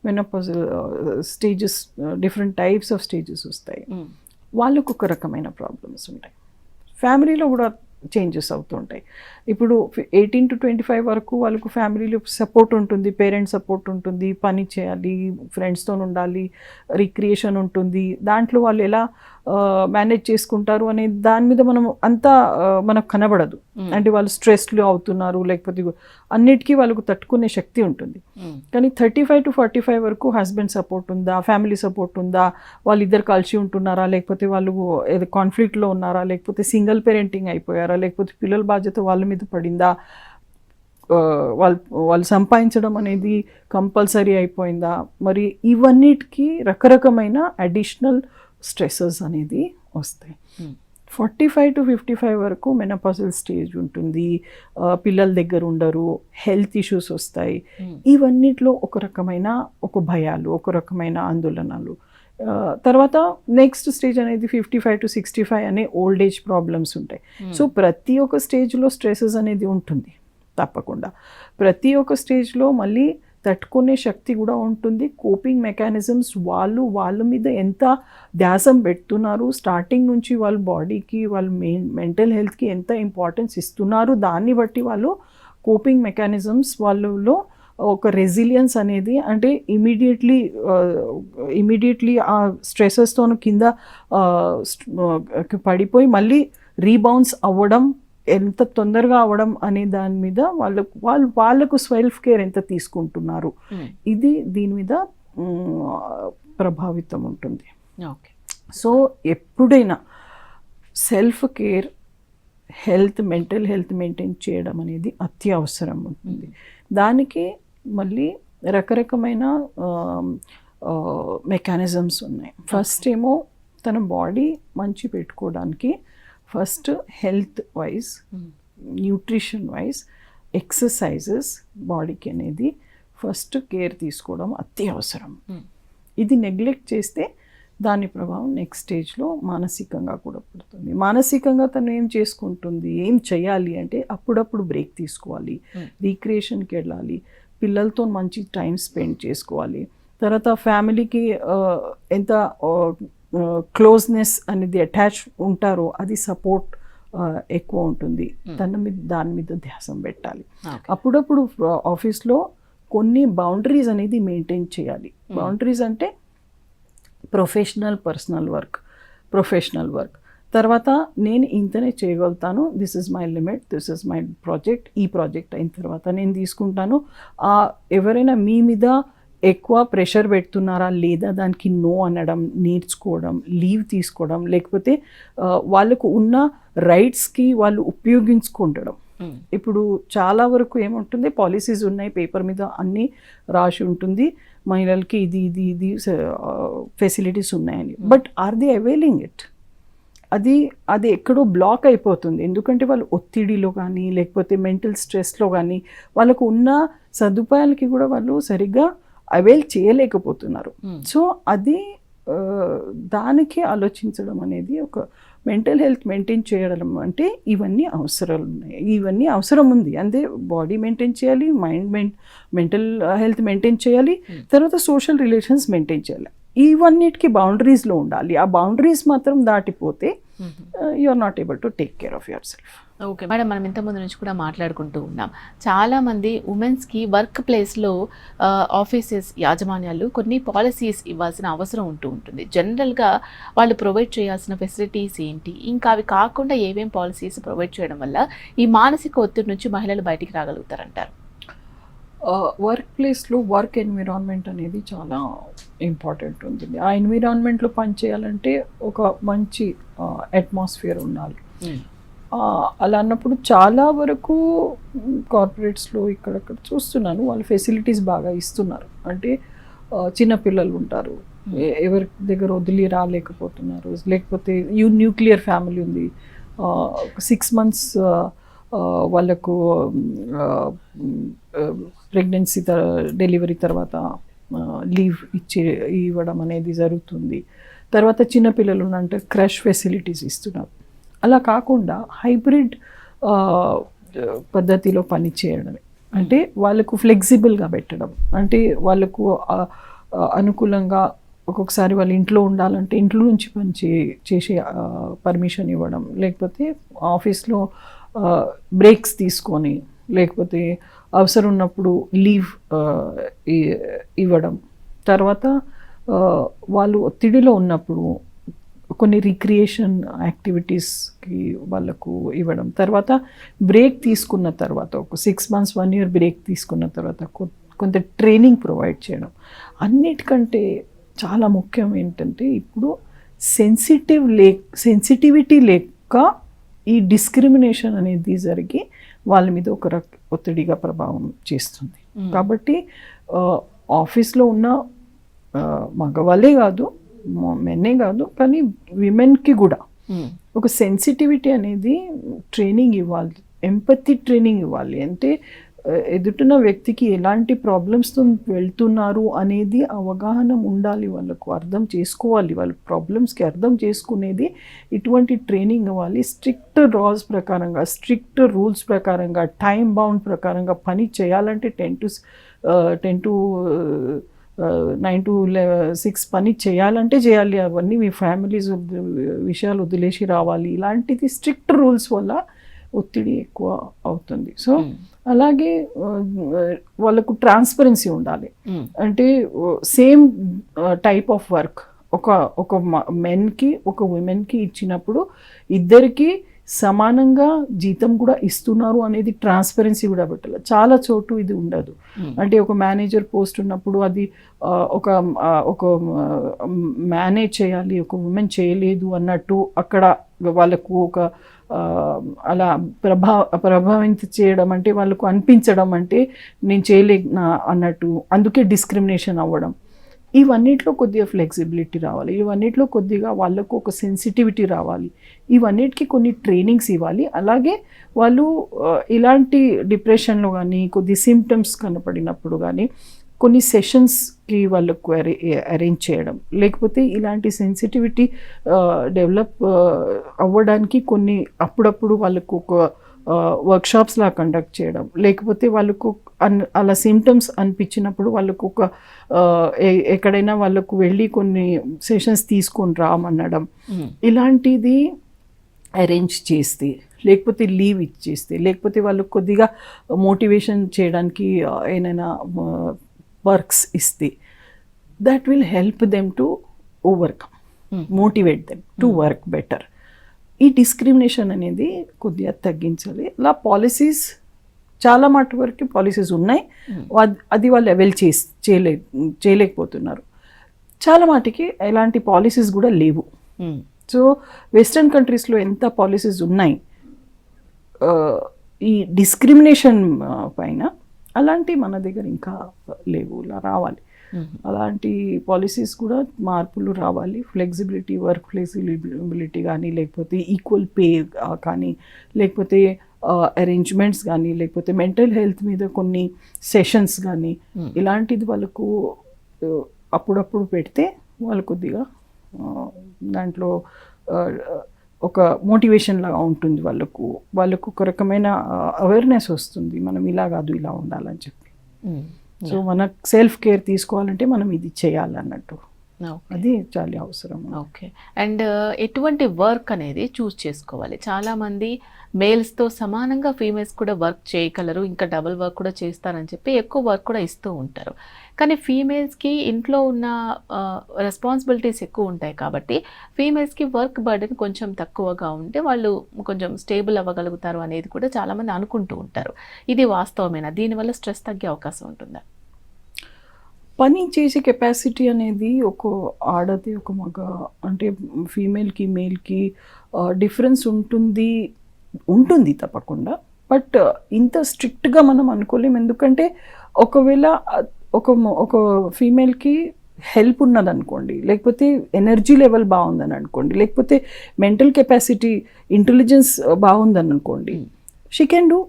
menopausal stages, different types of stages వస్తాయి. వాళ్ళకు ఒక రకమైన ప్రాబ్లమ్స్ ఉంటాయి. ఫ్యామిలీలో కూడా చేంజెస్ అవుతుంటాయి. ఇప్పుడు 18 to 25 వరకు వాళ్ళకు ఫ్యామిలీలో సపోర్ట్ ఉంటుంది, పేరెంట్స్ సపోర్ట్ ఉంటుంది, పని చేయాలి, ఫ్రెండ్స్తో ఉండాలి, రిక్రియేషన్ ఉంటుంది. దాంట్లో వాళ్ళు ఎలా మేనేజ్ చేసుకుంటారు అనే దాని మీద మనకు కనబడదు. అంటే వాళ్ళు స్ట్రెస్లో అవుతున్నారు లేకపోతే అన్నిటికీ వాళ్ళకు తట్టుకునే శక్తి ఉంటుంది. కానీ 35 to 45 వరకు హస్బెండ్ సపోర్ట్ ఉందా, ఫ్యామిలీ సపోర్ట్ ఉందా, వాళ్ళిద్దరు కలిసి ఉంటున్నారా, లేకపోతే వాళ్ళు ఏదో కాన్ఫ్లిక్ట్లో ఉన్నారా, లేకపోతే సింగిల్ పేరెంటింగ్ అయిపోయారా, లేకపోతే పిల్లల బాధ్యత వాళ్ళ మీద పడిందా, వాళ్ళు సంపాదించడం అనేది కంపల్సరీ అయిపోయిందా, మరి ఇవన్నిటికీ రకరకమైన అడిషనల్ స్ట్రెస్సెస్ అనేది వస్తాయి. 45 to 55 వరకు మెనోపాజల్ స్టేజ్ ఉంటుంది, పిల్లల దగ్గర ఉండరు, హెల్త్ ఇష్యూస్ వస్తాయి. ఇవన్నిట్లో ఒక భయాలు, ఒక రకమైన ఆందోళనలు. తర్వాత నెక్స్ట్ స్టేజ్ అనేది 55 to 65 అనే ఓల్డ్ ఏజ్ ప్రాబ్లమ్స్ ఉంటాయి. సో ప్రతి ఒక్క స్టేజ్లో స్ట్రెసెస్ అనేది ఉంటుంది తప్పకుండా. ప్రతి ఒక్క స్టేజ్లో మళ్ళీ తట్టుకునే శక్తి కూడా ఉంటుంది. కోపింగ్ మెకానిజమ్స్ వాళ్ళ మీద ఎంత ధ్యాసం పెడుతున్నారు, స్టార్టింగ్ నుంచి వాళ్ళ బాడీకి, వాళ్ళ మెంటల్ హెల్త్కి ఎంత ఇంపార్టెన్స్ ఇస్తున్నారు, దాన్ని బట్టి వాళ్ళు కోపింగ్ మెకానిజమ్స్ వాళ్ళలో ఒక రెసిలియన్స్ అనేది, అంటే ఇమీడియట్లీ ఆ స్ట్రెసెస్తో కింద పడిపోయి మళ్ళీ రీబౌన్స్ అవ్వడం, ఎంత తొందరగా అవ్వడం అనే దాని మీద వాళ్ళకు సెల్ఫ్ కేర్ ఎంత తీసుకుంటున్నారు, ఇది దీని మీద ప్రభావితం ఉంటుంది. ఓకే. సో ఎప్పుడైనా self care, mental health maintain చేయడం అనేది అత్యవసరం ఉంటుంది. దానికి మళ్ళీ రకరకమైన మెకానిజమ్స్ ఉన్నాయి. ఫస్ట్ ఏమో తన బాడీ మంచి పెట్టుకోవడానికి first health wise, nutrition wise, exercises బాడీకి అనేది ఫస్ట్ కేర్ తీసుకోవడం అత్యవసరం. ఇది నెగ్లెక్ట్ చేస్తే దాని ప్రభావం నెక్స్ట్ స్టేజ్లో మానసికంగా కూడా పడుతుంది. మానసికంగా తను ఏం చేసుకుంటుంది, ఏం చేయాలి అంటే అప్పుడప్పుడు బ్రేక్ తీసుకోవాలి, రీక్రియేషన్కి వెళ్ళాలి, పిల్లలతో మంచి టైం స్పెండ్ చేసుకోవాలి. తర్వాత ఫ్యామిలీకి ఎంత క్లోజ్నెస్ అనేది అటాచ్ ఉంటారో అది సపోర్ట్ ఎక్కువ ఉంటుంది. దాని మీద ధ్యాసం పెట్టాలి. అప్పుడప్పుడు ఆఫీస్లో కొన్ని బౌండరీస్ అనేది మెయింటైన్ చేయాలి. బౌండరీస్ అంటే ప్రొఫెషనల్ వర్క్, తర్వాత నేను ఇంతనే చేయగలుగుతాను, this is my limit, this is my project, ఈ ప్రాజెక్ట్ అయిన తర్వాత నేను తీసుకుంటాను. ఎవరైనా మీ మీద ఎక్కువ ప్రెషర్ పెడుతున్నారా లేదా దానికి నో అనడం, నేర్చుకోవడం, లీవ్ తీసుకోవడం, లేకపోతే వాళ్ళకు ఉన్న రైట్స్కి వాళ్ళు ఉపయోగించుకుంటడం. ఇప్పుడు చాలా వరకు ఏముంటుంది, పాలసీస్ ఉన్నాయి, పేపర్ మీద అన్నీ రాసి ఉంటుంది, మహిళలకి ఇది ఫెసిలిటీస్ ఉన్నాయని. But are they availing it? అది ఎక్కడో బ్లాక్ అయిపోతుంది. ఎందుకంటే వాళ్ళు ఒత్తిడిలో కానీ లేకపోతే మెంటల్ స్ట్రెస్లో కానీ వాళ్ళకు ఉన్న సదుపాయాలకి కూడా వాళ్ళు సరిగ్గా అవైల్ చేయలేకపోతున్నారు. సో అది దానికి ఆలోచించడం అనేది, ఒక మెంటల్ హెల్త్ మెయింటైన్ చేయడం అంటే ఇవన్నీ అవసరాలు ఉన్నాయి, ఇవన్నీ అవసరం ఉంది. అంటే బాడీ మెయింటైన్ చేయాలి, మెంటల్ హెల్త్ మెయింటైన్ చేయాలి, తర్వాత సోషల్ రిలేషన్స్ మెయింటైన్ చేయాలి. ఇవన్నిటికీ బౌండరీస్లో ఉండాలి. ఆ బౌండరీస్ మాత్రం దాటిపోతే you are not able to take care of yourself. Okay madam, మనం ఇంతకుముందు నుంచి కూడా మాట్లాడుకుంటూ ఉన్నాం. చాలామంది ఉమెన్స్కి వర్క్ ప్లేస్లో ఆఫీసెస్ యాజమాన్యాలు కొన్ని పాలసీస్ ఇవ్వాల్సిన అవసరం ఉంటుంది. జనరల్గా వాళ్ళు ప్రొవైడ్ చేయాల్సిన ఫెసిలిటీస్ ఏంటి, ఇంకా అవి కాకుండా ఏమేం పాలసీస్ ప్రొవైడ్ చేయడం వల్ల ఈ మానసిక ఒత్తిడి నుంచి మహిళలు బయటికి రాగలుగుతారంటారు? వర్క్ ప్లేస్లో వర్క్ ఎన్విరాన్మెంట్ అనేది చాలా ఇంపార్టెంట్ ఉంటుంది. ఆ ఎన్విరాన్మెంట్లో పనిచేయాలంటే ఒక మంచి అట్మాస్ఫియర్ ఉండాలి. అలా అన్నప్పుడు చాలా వరకు కార్పొరేట్స్లో ఇక్కడక్కడ చూస్తున్నాను, వాళ్ళు ఫెసిలిటీస్ బాగా ఇస్తున్నారు. అంటే చిన్నపిల్లలు ఉంటారు, ఎవరి దగ్గర వదిలి రాలేకపోతున్నారు, లేకపోతే న్యూక్లియర్ ఫ్యామిలీ ఉంది, 6 months వాళ్ళకు ప్రెగ్నెన్సీ డెలివరీ తర్వాత లీవ్ ఇవ్వడం అనేది జరుగుతుంది. తర్వాత చిన్నపిల్లలు అంటే క్రష్ ఫెసిలిటీస్ ఇస్తున్నారు. అలా కాకుండా హైబ్రిడ్ పద్ధతిలో పని చేయడమే, అంటే వాళ్ళకు ఫ్లెక్సిబుల్గా పెట్టడం, అంటే వాళ్ళకు అనుకూలంగా ఒక్కొక్కసారి వాళ్ళు ఇంట్లో ఉండాలంటే ఇంట్లో నుంచి పని చేసే పర్మిషన్ ఇవ్వడం, లేకపోతే ఆఫీస్లో బ్రేక్స్ తీసుకొని, లేకపోతే అవసరం ఉన్నప్పుడు లీవ్ ఇవ్వడం. తర్వాత వాళ్ళు ఒత్తిడిలో ఉన్నప్పుడు కొన్ని రిక్రియేషన్ యాక్టివిటీస్కి వాళ్ళకు ఇవ్వడం. తర్వాత బ్రేక్ తీసుకున్న తర్వాత ఒక 6 months 1 year బ్రేక్ తీసుకున్న తర్వాత కొంత ట్రైనింగ్ ప్రొవైడ్ చేయడం. అన్నిటికంటే చాలా ముఖ్యం ఏంటంటే ఇప్పుడు సెన్సిటివిటీ లేక ఈ డిస్క్రిమినేషన్ అనేది జరిగి వాళ్ళ మీద ఒక ఒత్తిడిగా ప్రభావం చేస్తుంది. కాబట్టి ఆఫీస్లో ఉన్న మగవాళ్ళే కాదు, మెన్నే కాదు, కానీ విమెన్కి కూడా ఒక సెన్సిటివిటీ అనేది ట్రైనింగ్ ఇవ్వాలి, ఎంపతి ట్రైనింగ్ ఇవ్వాలి. అంటే ఎదుటిన వ్యక్తికి ఎలాంటి ప్రాబ్లమ్స్తో వెళ్తున్నారు అనేది అవగాహన ఉండాలి, వాళ్ళకు అర్థం చేసుకోవాలి, వాళ్ళ ప్రాబ్లమ్స్కి అర్థం చేసుకునేది ఇటువంటి ట్రైనింగ్ ఇవ్వాలి. స్ట్రిక్ట్ లాస్ ప్రకారంగా, స్ట్రిక్ట్ రూల్స్ ప్రకారంగా, టైం బౌండ్ ప్రకారంగా పని చేయాలంటే 10 to 9 to 6 పని చేయాలంటే చేయాలి. అవన్నీ మీ ఫ్యామిలీస్ విషయాలు వదిలేసి రావాలి. ఇలాంటిది స్ట్రిక్ట్ రూల్స్ వల్ల ఒత్తిడి ఎక్కువ అవుతుంది. సో అలాగే వాళ్ళకు ట్రాన్స్పరెన్సీ ఉండాలి. అంటే సేమ్ టైప్ ఆఫ్ వర్క్ ఒక మెన్కి ఒక ఉమెన్కి ఇచ్చినప్పుడు ఇద్దరికి సమానంగా జీతం కూడా ఇస్తున్నారు అనేది ట్రాన్స్పరెన్సీ కూడా పెట్టాలి. చాలా చోటు ఇది ఉండదు. అంటే ఒక మేనేజర్ పోస్ట్ ఉన్నప్పుడు అది ఒక మేనేజ్ చేయాలి, ఒక ఉమెన్ చేయలేదు అన్నట్టు అక్కడ వాళ్ళకు ఒక అలా ప్రభావితం చేయడం, అంటే వాళ్ళకు అనిపించడం, అంటే నేను చేయలేనా అన్నట్టు, అందుకే డిస్క్రిమినేషన్ అవ్వడం. ఇవన్నిట్లో కొద్దిగా ఫ్లెక్సిబిలిటీ రావాలి, ఇవన్నిట్లో కొద్దిగా వాళ్ళకు ఒక సెన్సిటివిటీ రావాలి, ఇవన్నిటికీ కొన్ని ట్రైనింగ్స్ ఇవ్వాలి. అలాగే వాళ్ళు ఇలాంటి డిప్రెషన్లో కానీ కొద్ది సిమ్టమ్స్ కనపడినప్పుడు కానీ కొన్ని సెషన్స్కి వాళ్ళకు అరేంజ్ చేయడం, లేకపోతే ఇలాంటి సెన్సిటివిటీ డెవలప్ అవ్వడానికి కొన్ని అప్పుడప్పుడు వాళ్ళకు ఒక వర్క్షాప్స్ లా కండక్ట్ చేయడం, లేకపోతే వాళ్ళకు అలా సిమ్టమ్స్ అనిపించినప్పుడు వాళ్ళకు ఒక ఎక్కడైనా వాళ్ళకు వెళ్ళి కొన్ని సెషన్స్ తీసుకొని రామనడం, ఇలాంటిది అరేంజ్ చేస్తే, లేకపోతే లీవ్ ఇచ్చేస్తే, లేకపోతే వాళ్ళకు కొద్దిగా మోటివేషన్ చేయడానికి ఏదైనా వర్క్స్ ఇస్తే, that will help them to overcome, motivate them to work better. ఈ డిస్క్రిమినేషన్ అనేది కొద్దిగా తగ్గించాలి. ఇలా పాలసీస్ చాలా మాట వరకు పాలసీస్ ఉన్నాయి, అది వాళ్ళు అవైల్ చేయలేకపోతున్నారు. చాలా మాటికి ఎలాంటి పాలసీస్ కూడా లేవు. సో వెస్ట్రన్ కంట్రీస్లో ఎంత పాలసీస్ ఉన్నాయి ఈ డిస్క్రిమినేషన్ పైన, అలాంటి మన దగ్గర ఇంకా లేవు, ఇలా రావాలి. అలాంటి పాలసీస్ కూడా మార్పులు రావాలి. ఫ్లెక్సిబిలిటీ, వర్క్ ఫ్లెక్సిబిలిటీ కానీ, లేకపోతే ఈక్వల్ పే కానీ, లేకపోతే అరేంజ్మెంట్స్ కానీ, లేకపోతే మెంటల్ హెల్త్ మీద కొన్ని సెషన్స్ కానీ, ఇలాంటిది వాళ్ళకు అప్పుడప్పుడు పెడితే వాళ్ళు కొద్దిగా దాంట్లో ఒక మోటివేషన్ లాగా ఉంటుంది. వాళ్ళకు ఒక రకమైన అవేర్నెస్ వస్తుంది, మనం ఇలా కాదు ఇలా ఉండాలని చెప్పి. సో మన సెల్ఫ్ కేర్ తీసుకోవాలంటే మనం ఇది చేయాలన్నట్టు, అది చాలా అవసరం. ఓకే. అండ్ ఎటువంటి వర్క్ అనేది చూస్ చేసుకోవాలి? చాలామంది మేల్స్తో సమానంగా ఫీమేల్స్ కూడా వర్క్ చేయగలరు, ఇంకా డబుల్ వర్క్ కూడా చేస్తారని చెప్పి ఎక్కువ వర్క్ కూడా ఇస్తూ ఉంటారు. కానీ ఫీమేల్స్కి ఇంట్లో ఉన్న రెస్పాన్సిబిలిటీస్ ఎక్కువ ఉంటాయి కాబట్టి ఫీమేల్స్కి వర్క్ బర్డెన్ కొంచెం తక్కువగా ఉంటే వాళ్ళు కొంచెం స్టేబుల్ అవ్వగలుగుతారు అనేది కూడా చాలామంది అనుకుంటూ ఉంటారు. ఇది వాస్తవమేనా? దీనివల్ల స్ట్రెస్ తగ్గే అవకాశం ఉంటుందా? పని చేసే కెపాసిటీ అనేది ఒక ఆడది ఒక మగ అంటే ఫీమేల్కి మేల్కి డిఫరెన్స్ ఉంటుంది తప్పకుండా. బట్ ఇంత స్ట్రిక్ట్గా మనం అనుకోలేము. ఎందుకంటే ఒకవేళ ఒక ఫీమేల్కి హెల్ప్ ఉన్నదనుకోండి, లేకపోతే ఎనర్జీ లెవెల్ బాగుందని అనుకోండి, లేకపోతే మెంటల్ కెపాసిటీ, ఇంటెలిజెన్స్ బాగుందని అనుకోండి, she can do.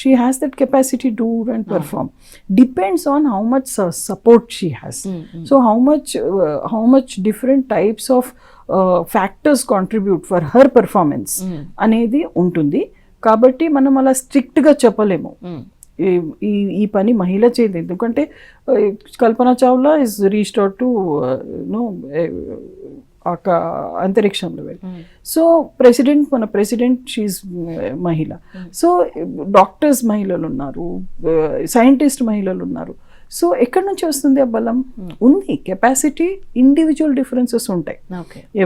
She has that capacity to do and perform. Depends on how much support she has. So how much different types of factors contribute for her performance అనేది ఉంటుంది. కాబట్టి మనం అలా స్ట్రిక్ట్గా చెప్పలేము ఈ పని మహిళ చేయదు. ఎందుకంటే కల్పన చావ్లా ఇస్ రీస్టోర్డ్ టు అంతరిక్షంలో వెళ్ళి. సో మన ప్రెసిడెంట్ షీఈ్ మహిళ. సో డాక్టర్స్ మహిళలు ఉన్నారు, సైంటిస్ట్ మహిళలు ఉన్నారు. సో ఎక్కడి నుంచి వస్తుంది ఆ బలం? ఉంది కెపాసిటీ. ఇండివిజువల్ డిఫరెన్సెస్ ఉంటాయి.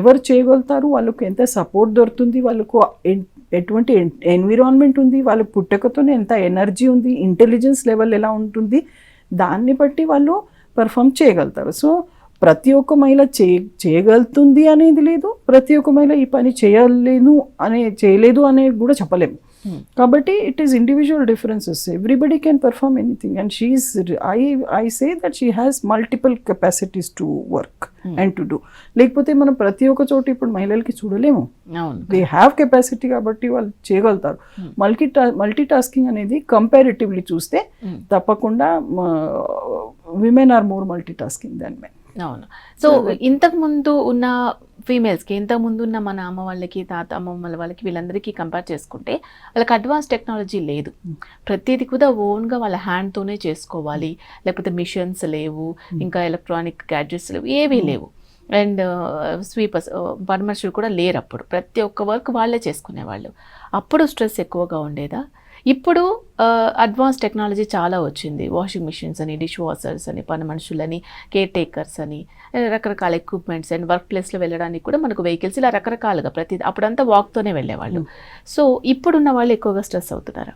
ఎవరు చేయగలుగుతారు, వాళ్ళకు ఎంత సపోర్ట్ దొరుకుతుంది, వాళ్ళకు ఎటువంటి ఎన్విరాన్మెంట్ ఉంది, వాళ్ళ పుట్టకతోనే ఎంత ఎనర్జీ ఉంది, ఇంటెలిజెన్స్ లెవెల్ ఎలా ఉంటుంది, దాన్ని బట్టి వాళ్ళు పర్ఫామ్ చేయగలుగుతారు. సో ప్రతి ఒక్క మహిళ చేయగలుగుతుంది అనేది లేదు, ప్రతి ఒక్క మహిళ ఈ పని చేయలేదు అనేది కూడా చెప్పలేము. కాబట్టి it is individual differences. Everybody can perform anything and I say that she has multiple capacities to work and to do. లేకపోతే మనం ప్రతి ఒక్క చోట ఇప్పుడు మహిళలకి చూడలేము. దే హ్యావ్ కెపాసిటీ కాబట్టి వాళ్ళు చేయగలుగుతారు. మల్టీ టాస్కింగ్ అనేది కంపారిటివ్లీ చూస్తే తప్పకుండా women are more multitasking than men. అవును. సో ఇంతకుముందు ఉన్న ఫీమేల్స్కి, ఇంతకుముందు ఉన్న మన అమ్మ వాళ్ళకి, తాత అమ్మమ్మల వాళ్ళకి, వీళ్ళందరికీ కంపేర్ చేసుకుంటే వాళ్ళకి అడ్వాన్స్ టెక్నాలజీ లేదు. ప్రతిదీ కూడా ఓన్గా వాళ్ళ హ్యాండ్తోనే చేసుకోవాలి. లేకపోతే మిషన్స్ లేవు, ఇంకా ఎలక్ట్రానిక్ గ్యాడ్జెట్స్ లేవు, ఏవీ లేవు. అండ్ స్వీపర్స్, పరమర్షులు కూడా లేరు. అప్పుడు ప్రతి ఒక్క వర్క్ వాళ్ళే చేసుకునేవాళ్ళు. అప్పుడు స్ట్రెస్ ఎక్కువగా ఉండేదా? ఇప్పుడు అడ్వాన్స్ టెక్నాలజీ చాలా వచ్చింది. వాషింగ్ మిషన్స్ అని, డిష్ వాషర్స్ అని, పని మనుషులని, కేర్ టేకర్స్ అని, రకరకాల ఎక్విప్మెంట్స్ అండ్ వర్క్ ప్లేస్లో వెళ్ళడానికి కూడా మనకు వెహికల్స్, ఇలా రకరకాలుగా ప్రతి అప్పుడంతా వాక్తోనే వెళ్ళేవాళ్ళు. సో ఇప్పుడున్న వాళ్ళు ఎక్కువగా స్ట్రెస్ అవుతున్నారా?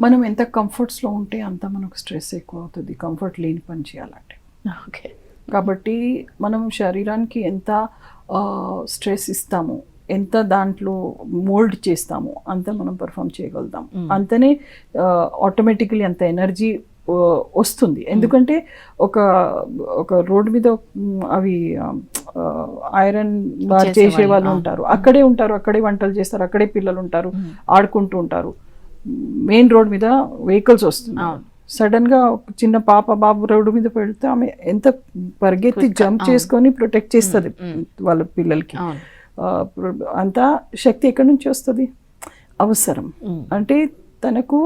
మనం ఎంత కంఫర్ట్స్లో ఉంటే అంత మనకు స్ట్రెస్ ఎక్కువ అవుతుంది, కంఫర్ట్ లేని పని చేయాలంటే. ఓకే. కాబట్టి మనం శరీరానికి ఎంత స్ట్రెస్ ఇస్తాము, ఎంత దాంట్లో మోల్డ్ చేస్తామో అంత మనం పర్ఫామ్ చేయగలుగుతాం. అంతనే ఆటోమేటికలీ అంత ఎనర్జీ వస్తుంది. ఎందుకంటే ఒక రోడ్డు మీద అవి ఐరన్ బార్ చేసే వాళ్ళు ఉంటారు, అక్కడే వంటలు చేస్తారు, అక్కడే పిల్లలు ఉంటారు, ఆడుకుంటూ ఉంటారు. మెయిన్ రోడ్ మీద వెహికల్స్ వస్తున్నాయి. సడన్ గా చిన్న బాబు రోడ్డు మీద పెడితే ఆమె ఎంత పరిగెత్తి జంప్ చేసుకొని ప్రొటెక్ట్ చేస్తుంది వాళ్ళ పిల్లలకి. అంతా శక్తి ఎక్కడి నుంచి వస్తుంది? అవసరం. అంటే తనకు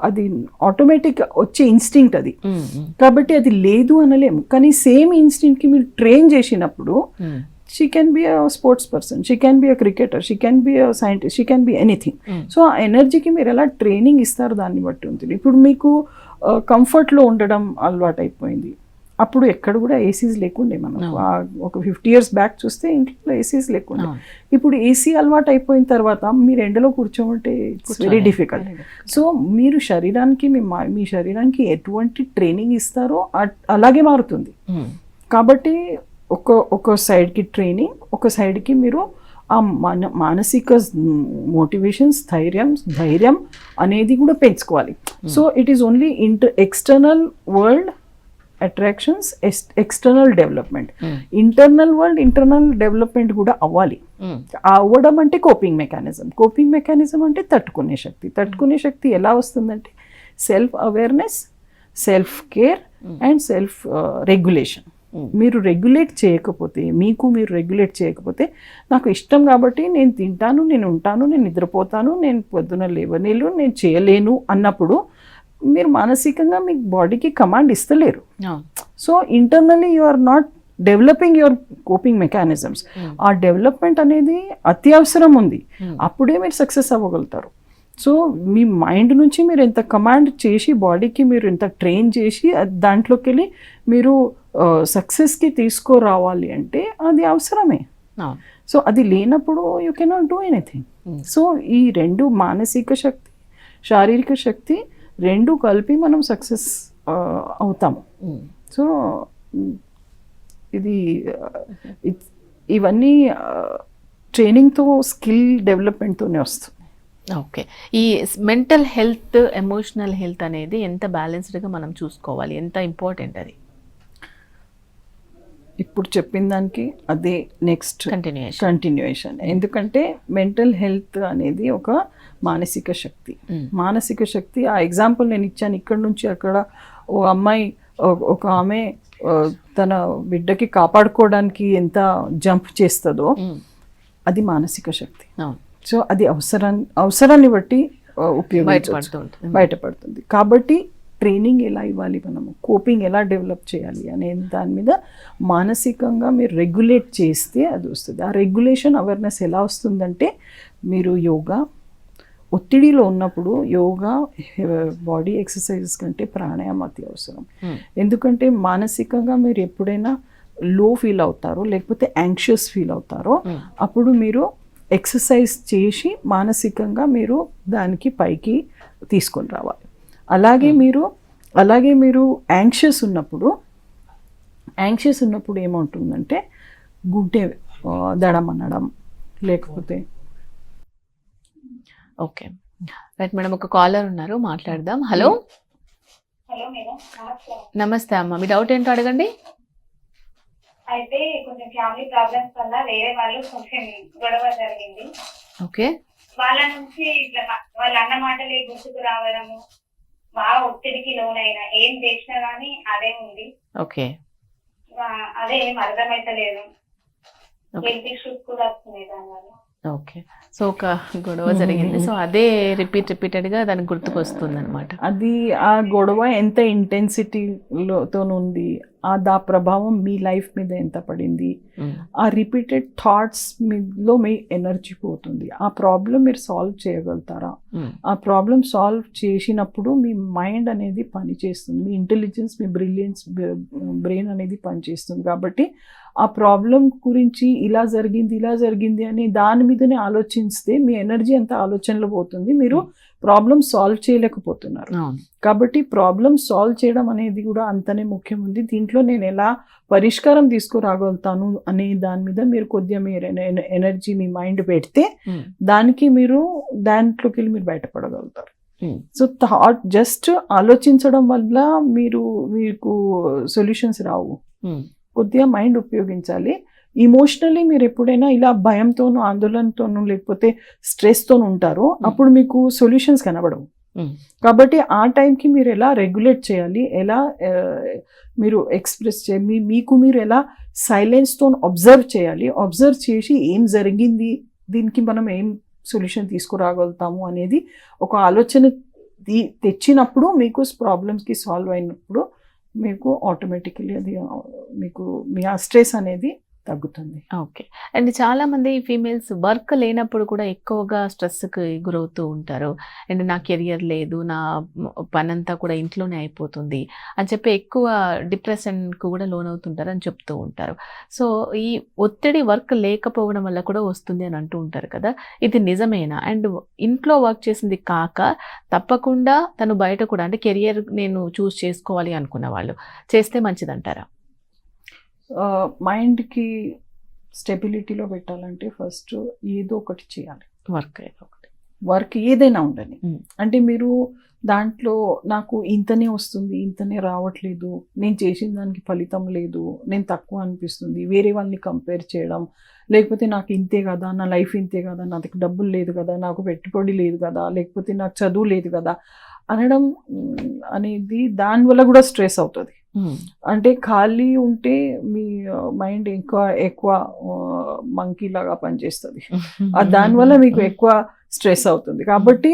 అది ఆటోమేటిక్ వచ్చే ఇన్స్టింక్ట్ అది. కాబట్టి అది లేదు అనలేము. కానీ సేమ్ ఇన్స్టింక్ట్కి మీరు ట్రైన్ చేసినప్పుడు she can be a sports person, she can be a cricketer, she can be a scientist, she can be anything. So ఆ ఎనర్జీకి మీరు ఎలా ట్రైనింగ్ ఇస్తారు దాన్ని బట్టి ఉంటుంది. ఇప్పుడు మీకు కంఫర్ట్లో ఉండడం అలవాటు అయిపోయింది. అప్పుడు ఎక్కడ కూడా ఏసీస్ లేకుండే. మనం ఒక 50 years బ్యాక్ చూస్తే ఇంట్లో ఏసీస్ లేకుండే. ఇప్పుడు ఏసీ అలవాటు అయిపోయిన తర్వాత మీరు ఎండలో కూర్చోమంటే ఇట్స్ వెరీ డిఫికల్ట్. సో మీరు శరీరానికి మీ శరీరానికి ఎటువంటి ట్రైనింగ్ ఇస్తారో అలాగే మారుతుంది. కాబట్టి ఒక సైడ్కి ట్రైనింగ్, ఒక సైడ్కి మీరు ఆ మానసిక మోటివేషన్స్, ధైర్యం అనేది కూడా పెంచుకోవాలి. So it is only external world attractions, external development. Internal world, internal development కూడా అవ్వాలి. అవ్వడం అంటే కోపింగ్ మెకానిజం. కోపింగ్ మెకానిజం అంటే తట్టుకునే శక్తి. తట్టుకునే శక్తి ఎలా వస్తుందంటే self awareness, self care and self regulation. మీరు రెగ్యులేట్ చేయకపోతే, మీరు రెగ్యులేట్ చేయకపోతే, నాకు ఇష్టం కాబట్టి నేను తింటాను, నేను ఉంటాను, నేను నిద్రపోతాను, నేను పొద్దున లేవనేలు, నేను చేయలేను అన్నప్పుడు మీరు మానసికంగా మీ బాడీకి కమాండ్ ఇస్తలేరు. So internally you are not developing your coping mechanisms. ఆ డెవలప్మెంట్ అనేది అత్యవసరం ఉంది. అప్పుడే మీరు సక్సెస్ అవ్వగలుగుతారు. సో మీ మైండ్ నుంచి మీరు ఎంత కమాండ్ చేసి, బాడీకి మీరు ఎంత ట్రైన్ చేసి దాంట్లోకి వెళ్ళి మీరు సక్సెస్కి తీసుకురావాలి అంటే అది అవసరమే. సో అది లేనప్పుడు you cannot do anything. So ఈ రెండు, మానసిక శక్తి, శారీరక శక్తి రెండు కలిపి మనం సక్సెస్ అవుతాము. సో ఇది ఇవన్నీ ట్రైనింగ్తో, స్కిల్ డెవలప్మెంట్తోనే వస్తుంది. ఓకే. ఈ మెంటల్ హెల్త్, ఎమోషనల్ హెల్త్ అనేది ఎంత బ్యాలెన్స్డ్గా మనం చూసుకోవాలి, ఎంత ఇంపార్టెంట్ అది? ఇప్పుడు చెప్పిన దానికి అదే నెక్స్ట్ కంటిన్యూయేషన్. ఎందుకంటే మెంటల్ హెల్త్ అనేది ఒక మానసిక శక్తి. మానసిక శక్తి, ఆ ఎగ్జాంపుల్ నేను ఇచ్చాను. ఇక్కడ నుంచి అక్కడ ఒక ఆమె తన బిడ్డకి కాపాడుకోవడానికి ఎంత జంప్ చేస్తుందో అది మానసిక శక్తి. సో అది అవసరాన్ని బట్టి బయటపడుతుంది. కాబట్టి ట్రైనింగ్ ఎలా ఇవ్వాలి, మనము కోపింగ్ ఎలా డెవలప్ చేయాలి అనే దాని మీద మానసికంగా మీరు రెగ్యులేట్ చేస్తే అది వస్తుంది. ఆ రెగ్యులేషన్ అవేర్నెస్ ఎలా వస్తుందంటే, మీరు యోగా, ఒత్తిడిలో ఉన్నప్పుడు యోగా, బాడీ ఎక్సర్సైజెస్ కంటే ప్రాణాయామం అతి అవసరం. ఎందుకంటే మానసికంగా మీరు ఎప్పుడైనా లో ఫీల్ అవుతారో, లేకపోతే యాంగ్షియస్ ఫీల్ అవుతారో, అప్పుడు మీరు ఎక్సర్సైజ్ చేసి మానసికంగా మీరు దానికి పైకి తీసుకొని రావాలి. అలాగే మీరు యాంగ్షియస్ ఉన్నప్పుడు ఏమవుతుందంటే గుడ్డే దడమనడం, లేకపోతే. ఓకే రైట్ మేడం, ఒక కాలర్ ఉన్నారు, మాట్లాడదాం. హలో నమస్తే అమ్మ, మీ డౌట్ ఏంటో అడగండి. అయితే కొంచెం ఫ్యామిలీ ప్రాబ్లమ్స్ వల్ల వేరే వాళ్ళు కొంచెం గొడవ జరిగింది. ఓకే. వాళ్ళ నుంచి ఇట్లా వాళ్ళ అన్న మాటలు గుర్తుకు రావడము, బాగా ఒత్తిడికి లోనైనా, ఏం చేసినా గానీ అదే ఉంది. ఓకే. అదే ఏం అర్థమైతలేదు. హెల్త్ ఇష్యూస్ కూడా వస్తున్నాయి దానివల్ల. ఓకే. సో ఒక గొడవ జరిగింది, సో అదే రిపీటెడ్గా దానికి గుర్తుకొస్తుంది అనమాట. అది ఆ గొడవ ఎంత ఇంటెన్సిటీతో ఉంది, ఆ ప్రభావం మీ లైఫ్ మీద ఎంత పడింది, ఆ రిపీటెడ్ థాట్స్ మీలో మీ ఎనర్జీ పోతుంది. ఆ ప్రాబ్లం మీరు సాల్వ్ చేయగలుగుతారా? ఆ ప్రాబ్లం సాల్వ్ చేసినప్పుడు మీ మైండ్ అనేది పనిచేస్తుంది, మీ ఇంటెలిజెన్స్, మీ బ్రెయిన్ అనేది పనిచేస్తుంది. కాబట్టి ఆ ప్రాబ్లం గురించి ఇలా జరిగింది అని దాని మీదనే ఆలోచిస్తే మీ ఎనర్జీ అంతా ఆలోచనలో పోతుంది, మీరు ప్రాబ్లం సాల్వ్ చేయలేకపోతున్నారు. కాబట్టి ప్రాబ్లం సాల్వ్ చేయడం అనేది కూడా అంతనే ముఖ్యం ఉంది. దీంట్లో నేను ఎలా పరిష్కారం తీసుకురాగలుగుతాను అనే దాని మీద మీరు కొద్దిగా మీరు ఎనర్జీ, మీ మైండ్ పెడితే దానికి మీరు దాంట్లోకి వెళ్ళి మీరు బయటపడగలుగుతారు. సో జస్ట్ ఆలోచించడం వల్ల మీకు సొల్యూషన్స్ రావు. కొద్దిగా మైండ్ ఉపయోగించాలి. ఇమోషనలీ మీరు ఎప్పుడైనా ఇలా భయంతోనూ, ఆందోళనతోనూ, లేకపోతే స్ట్రెస్తోనూ ఉంటారో అప్పుడు మీకు సొల్యూషన్స్ కనబడవు. కాబట్టి ఆ టైంకి మీరు ఎలా రెగ్యులేట్ చేయాలి, ఎలా మీరు ఎక్స్ప్రెస్ చేయాలి, మీరు ఎలా సైలెన్స్తో అబ్జర్వ్ చేయాలి, అబ్జర్వ్ చేసి ఏం జరిగింది, దీనికి మనం ఏం సొల్యూషన్ తీసుకురాగలుగుతాము అనేది ఒక ఆలోచన తెచ్చినప్పుడు, మీకు ప్రాబ్లమ్స్కి సాల్వ్ అయినప్పుడు మీకు ఆటోమేటికలీ అది మీకు మీ ఆ స్ట్రెస్ అనేది తగ్గుతుంది. ఓకే. అండ్ చాలామంది ఫీమేల్స్ వర్క్ లేనప్పుడు కూడా ఎక్కువగా స్ట్రెస్కి గురవుతూ ఉంటారు. అండ్ నా కెరియర్ లేదు, నా పనంతా కూడా ఇంట్లోనే అయిపోతుంది అని చెప్పి ఎక్కువ డిప్రెషన్కి కూడా లోనవుతుంటారు అని చెప్తూ ఉంటారు. సో ఈ ఒత్తిడి వర్క్ లేకపోవడం వల్ల కూడా వస్తుంది అని అంటూ ఉంటారు కదా, ఇది నిజమేనా? అండ్ ఇంట్లో వర్క్ చేసింది కాక తప్పకుండా తను బయట కూడా, అంటే కెరియర్ నేను చూస్ చేసుకోవాలి అనుకున్న వాళ్ళు చేస్తే మంచిదంటారా? మైండ్కి స్టెబిలిటీలో పెట్టాలంటే ఫస్ట్ ఏదో ఒకటి చేయాలి. వర్క్ ఏదో ఒకటి. వర్క్ ఏదైనా ఉండని. Mm. అంటే మీరు దాంట్లో నాకు ఇంతనే వస్తుంది, ఇంతనే రావట్లేదు, నేను చేసిన దానికి ఫలితం లేదు, నేను తక్కువ అనిపిస్తుంది, వేరే వాళ్ళని కంపేర్ చేయడం, లేకపోతే నాకు ఇంతే కదా, నా లైఫ్ ఇంతే కదా, నాకు డబ్బులు లేదు కదా, నాకు పెట్టుబడి లేదు కదా, లేకపోతే నాకు చదువు లేదు కదా అనడం అనేది దానివల్ల కూడా స్ట్రెస్ అవుతుంది. అంటే ఖాళీ ఉంటే మీ మైండ్ ఎక్కువ మంకీ లాగా పనిచేస్తుంది. దానివల్ల మీకు ఎక్కువ స్ట్రెస్ అవుతుంది. కాబట్టి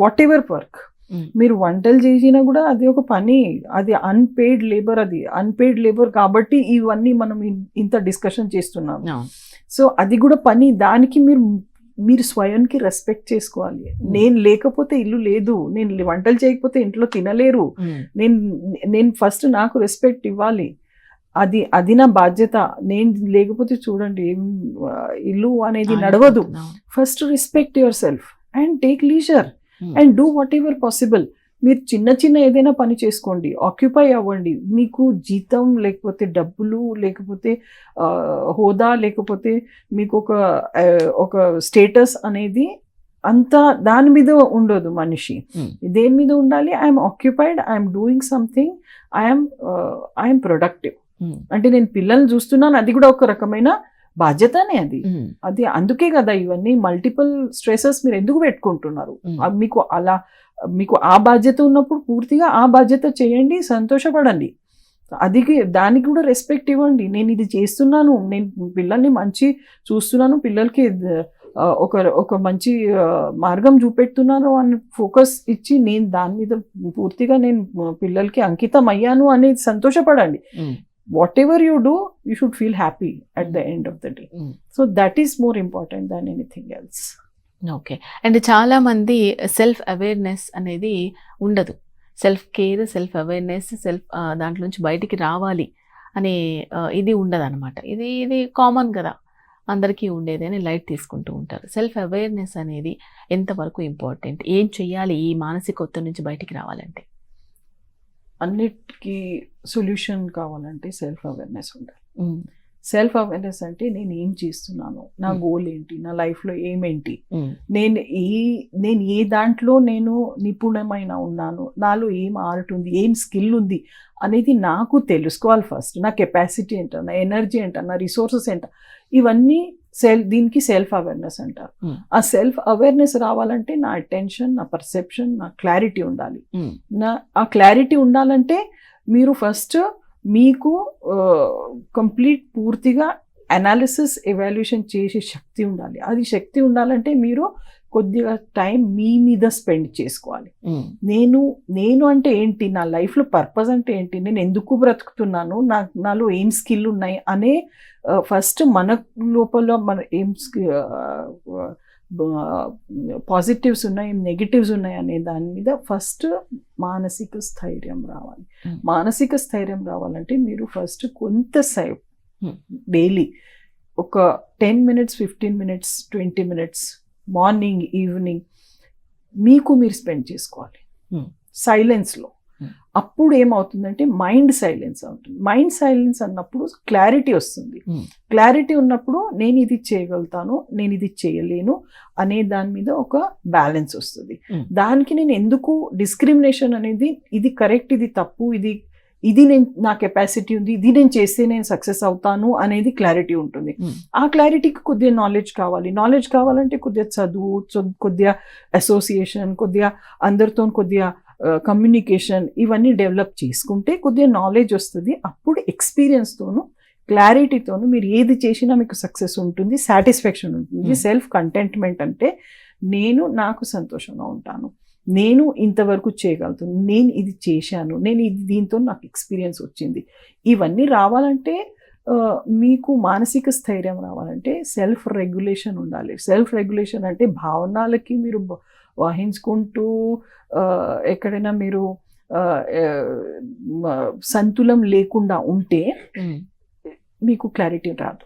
వాట్ ఎవర్ వర్క్ మీరు వంటలు చేసినా కూడా అది ఒక పని, అది అన్పెయిడ్ లేబర్, అది అన్పెయిడ్ లేబర్ కాబట్టి ఇవన్నీ మనం ఇంత డిస్కషన్ చేస్తున్నాం. సో అది కూడా పని, దానికి మీరు స్వయానికి రెస్పెక్ట్ చేసుకోవాలి. నేను లేకపోతే ఇల్లు లేదు, నేను వంటలు చేయకపోతే ఇంట్లో తినలేరు, నేను ఫస్ట్ నాకు రెస్పెక్ట్ ఇవ్వాలి, అది నా బాధ్యత. నేను లేకపోతే చూడండి ఇల్లు అనేది నడవదు. First respect your self and take leisure and do what ever possible. మీరు చిన్న చిన్న ఏదైనా పని చేసుకోండి, ఆక్యుపై అవ్వండి. మీకు జీతం లేకపోతే డబ్బులు లేకపోతే హోదా లేకపోతే మీకు ఒక స్టేటస్ అనేది అంతా దాని మీద ఉండదు. మనిషి దేని మీద ఉండాలి? I'm occupied, I'm doing something, I'm productive. అంటే నేను పిల్లల్ని చూస్తున్నాను, అది కూడా ఒక రకమైన బాధ్యతనే. అది అందుకే కదా ఇవన్నీ మల్టిపుల్ స్ట్రెసెస్ మీరు ఎందుకు పెట్టుకుంటున్నారు? మీకు ఆ బాధ్యత ఉన్నప్పుడు పూర్తిగా ఆ బాధ్యత చేయండి, సంతోషపడండి. దానికి కూడా రెస్పెక్ట్ ఇవ్వండి. నేను ఇది చేస్తున్నాను, నేను పిల్లల్ని మంచి చూస్తున్నాను, పిల్లలకి ఒక మంచి మార్గం చూపెడుతున్నాను అని ఫోకస్ ఇచ్చి నేను దాని మీద పూర్తిగా నేను పిల్లలకి అంకితం అయ్యాను అనేది సంతోషపడండి. Whatever you do, you should feel happy at the end of the day. So that is more important than anything else. Okay. And చాలా మంది సెల్ఫ్ అవేర్నెస్ అనేది ఉండదు. సెల్ఫ్ కేర్, సెల్ఫ్ అవేర్నెస్, దాంట్లో నుంచి బయటికి రావాలి అనే ఇది ఉండదు అనమాట. ఇది కామన్ కదా, అందరికీ ఉండేది అని లైట్ తీసుకుంటూ ఉంటారు. సెల్ఫ్ అవేర్నెస్ అనేది ఎంతవరకు ఇంపార్టెంట్? ఏం చెయ్యాలి ఈ మానసిక ఒత్తిడి నుంచి బయటికి రావాలంటే? అన్నిటికీ సొల్యూషన్ కావాలంటే సెల్ఫ్ అవేర్నెస్ ఉండాలి. సెల్ఫ్ అవేర్నెస్ అంటే నేను ఏం చేస్తున్నాను, నా గోల్ ఏంటి, నా లైఫ్లో ఏమేంటి, నేను ఏ దాంట్లో నేను నిపుణమైన ఉన్నాను, నాలో ఏం ఆర్ట్ ఉంది, ఏం స్కిల్ ఉంది అనేది నాకు తెలుసుకోవాలి ఫస్ట్. నా కెపాసిటీ ఏంట, నా ఎనర్జీ ఏంట, నా రిసోర్సెస్ ఏంట, ఇవన్నీ దీనికి సెల్ఫ్ అవేర్నెస్ అంటారు. ఆ సెల్ఫ్ అవేర్నెస్ రావాలంటే నా అటెన్షన్, నా పర్సెప్షన్, నా క్లారిటీ ఉండాలి. ఆ క్లారిటీ ఉండాలంటే మీరు ఫస్ట్ మీకు కంప్లీట్ పూర్తిగా అనాలిసిస్ ఎవాల్యుయేషన్ చేసే శక్తి ఉండాలి. అది శక్తి ఉండాలంటే మీరు కొద్దిగా టైం మీ మీద స్పెండ్ చేసుకోవాలి. నేను అంటే ఏంటి, నా లైఫ్లో పర్పస్ అంటే ఏంటి, నేను ఎందుకు బ్రతుకుతున్నాను, నాలో ఏం స్కిల్ ఉన్నాయి అనే ఫస్ట్ మన లోపల మన ఏం పాజిటివ్స్ ఉన్నాయి, ఏం నెగిటివ్స్ ఉన్నాయి అనే దాని మీద ఫస్ట్ మానసిక స్థైర్యం రావాలి. మానసిక స్థైర్యం రావాలంటే మీరు ఫస్ట్ కొంతసేపు డైలీ ఒక 10 minutes, 15 minutes, 20 minutes morning evening మీకు మీరు స్పెండ్ చేసుకోవాలి సైలెన్స్లో. అప్పుడు ఏమవుతుందంటే మైండ్ సైలెన్స్ అవుతుంది. మైండ్ సైలెన్స్ అన్నప్పుడు క్లారిటీ వస్తుంది. క్లారిటీ ఉన్నప్పుడు నేను ఇది చేయగలుగుతాను, నేను ఇది చేయలేను అనే దాని మీద ఒక బ్యాలెన్స్ వస్తుంది. దానికి నేను ఎందుకు డిస్క్రిమినేషన్ అనేది ఇది కరెక్ట్, ఇది తప్పు, ఇది నేను నా కెపాసిటీ ఉంది, ఇది నేను చేస్తే నేను సక్సెస్ అవుతాను అనేది క్లారిటీ ఉంటుంది. ఆ క్లారిటీకి కొద్దిగా నాలెడ్జ్ కావాలి. నాలెడ్జ్ కావాలంటే కొద్దిగా చదువు, కొద్దిగా అసోసియేషన్, కొద్దిగా అందరితో కొద్దిగా కమ్యూనికేషన్, ఇవన్నీ డెవలప్ చేసుకుంటే కొద్దిగా నాలెడ్జ్ వస్తుంది. అప్పుడు ఎక్స్పీరియన్స్తోను క్లారిటీతోను మీరు ఏది చేసినా మీకు సక్సెస్ ఉంటుంది, సాటిస్ఫాక్షన్ ఉంటుంది. సెల్ఫ్ కంటెంట్మెంట్ అంటే నేను నాకు సంతోషంగా ఉంటాను, నేను ఇంతవరకు చేయగలుగుతాను, నేను ఇది చేశాను, నేను దీంతో నాకు ఎక్స్పీరియన్స్ వచ్చింది. ఇవన్నీ రావాలంటే మీకు మానసిక స్థైర్యం రావాలంటే సెల్ఫ్ రెగ్యులేషన్ ఉండాలి. సెల్ఫ్ రెగ్యులేషన్ అంటే భావనలకి మీరు వహించుకుంటూ ఎక్కడైనా మీరు సంతులనం లేకుండా ఉంటే మీకు క్లారిటీ రాదు.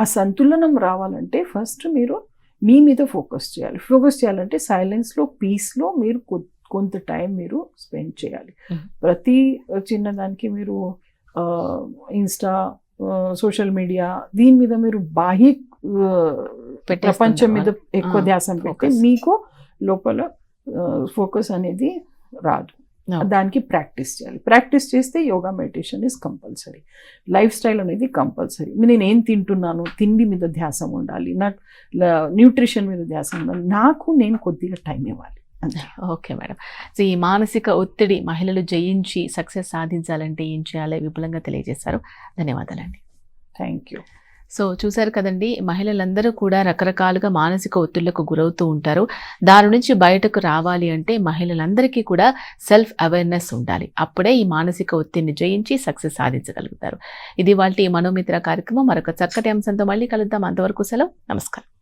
ఆ సంతులనం రావాలంటే ఫస్ట్ మీరు మీ మీద ఫోకస్ చేయాలి. ఫోకస్ చేయాలంటే సైలెన్స్లో, పీస్లో మీరు కొంత టైం మీరు స్పెండ్ చేయాలి. ప్రతి చిన్నదానికి మీరు ఇన్స్టా, సోషల్ మీడియా దీని మీద మీరు బాహ్య ప్రపంచం మీద ఎక్కువ ఆ, ధ్యాస పెడితే focus. మీకు లోపల ఫోకస్ అనేది రాదు. No. దానికి ప్రాక్టీస్ చేయాలి. ప్రాక్టీస్ చేస్తే yoga meditation is compulsory. Life style అనేది కంపల్సరీ. నేను ఏం తింటున్నాను, తిండి మీద ధ్యాసం ఉండాలి, నాకు న్యూట్రిషన్ మీద ధ్యాసం ఉండాలి, నాకు నేను కొద్దిగా టైం ఇవ్వాలి అంతే. Okay madam. సో ఈ మానసిక ఒత్తిడి మహిళలు జయించి సక్సెస్ సాధించాలంటే ఏం చేయాలో విపులంగా తెలియజేశారు. ధన్యవాదాలండి. Thank you. సో చూశారు కదండి, మహిళలందరూ కూడా రకరకాలుగా మానసిక ఒత్తిళ్లకు గురవుతూ ఉంటారు. దాని నుంచి బయటకు రావాలి అంటే మహిళలందరికీ కూడా సెల్ఫ్ అవేర్నెస్ ఉండాలి. అప్పుడే ఈ మానసిక ఒత్తిడిని జయించి సక్సెస్ సాధించగలుగుతారు. ఇది వాళ్ళ మనోమిత్ర కార్యక్రమం. మరొక చక్కటి అంశంతో మళ్ళీ కలుద్దాం. అంతవరకు సెలవు. నమస్కారం.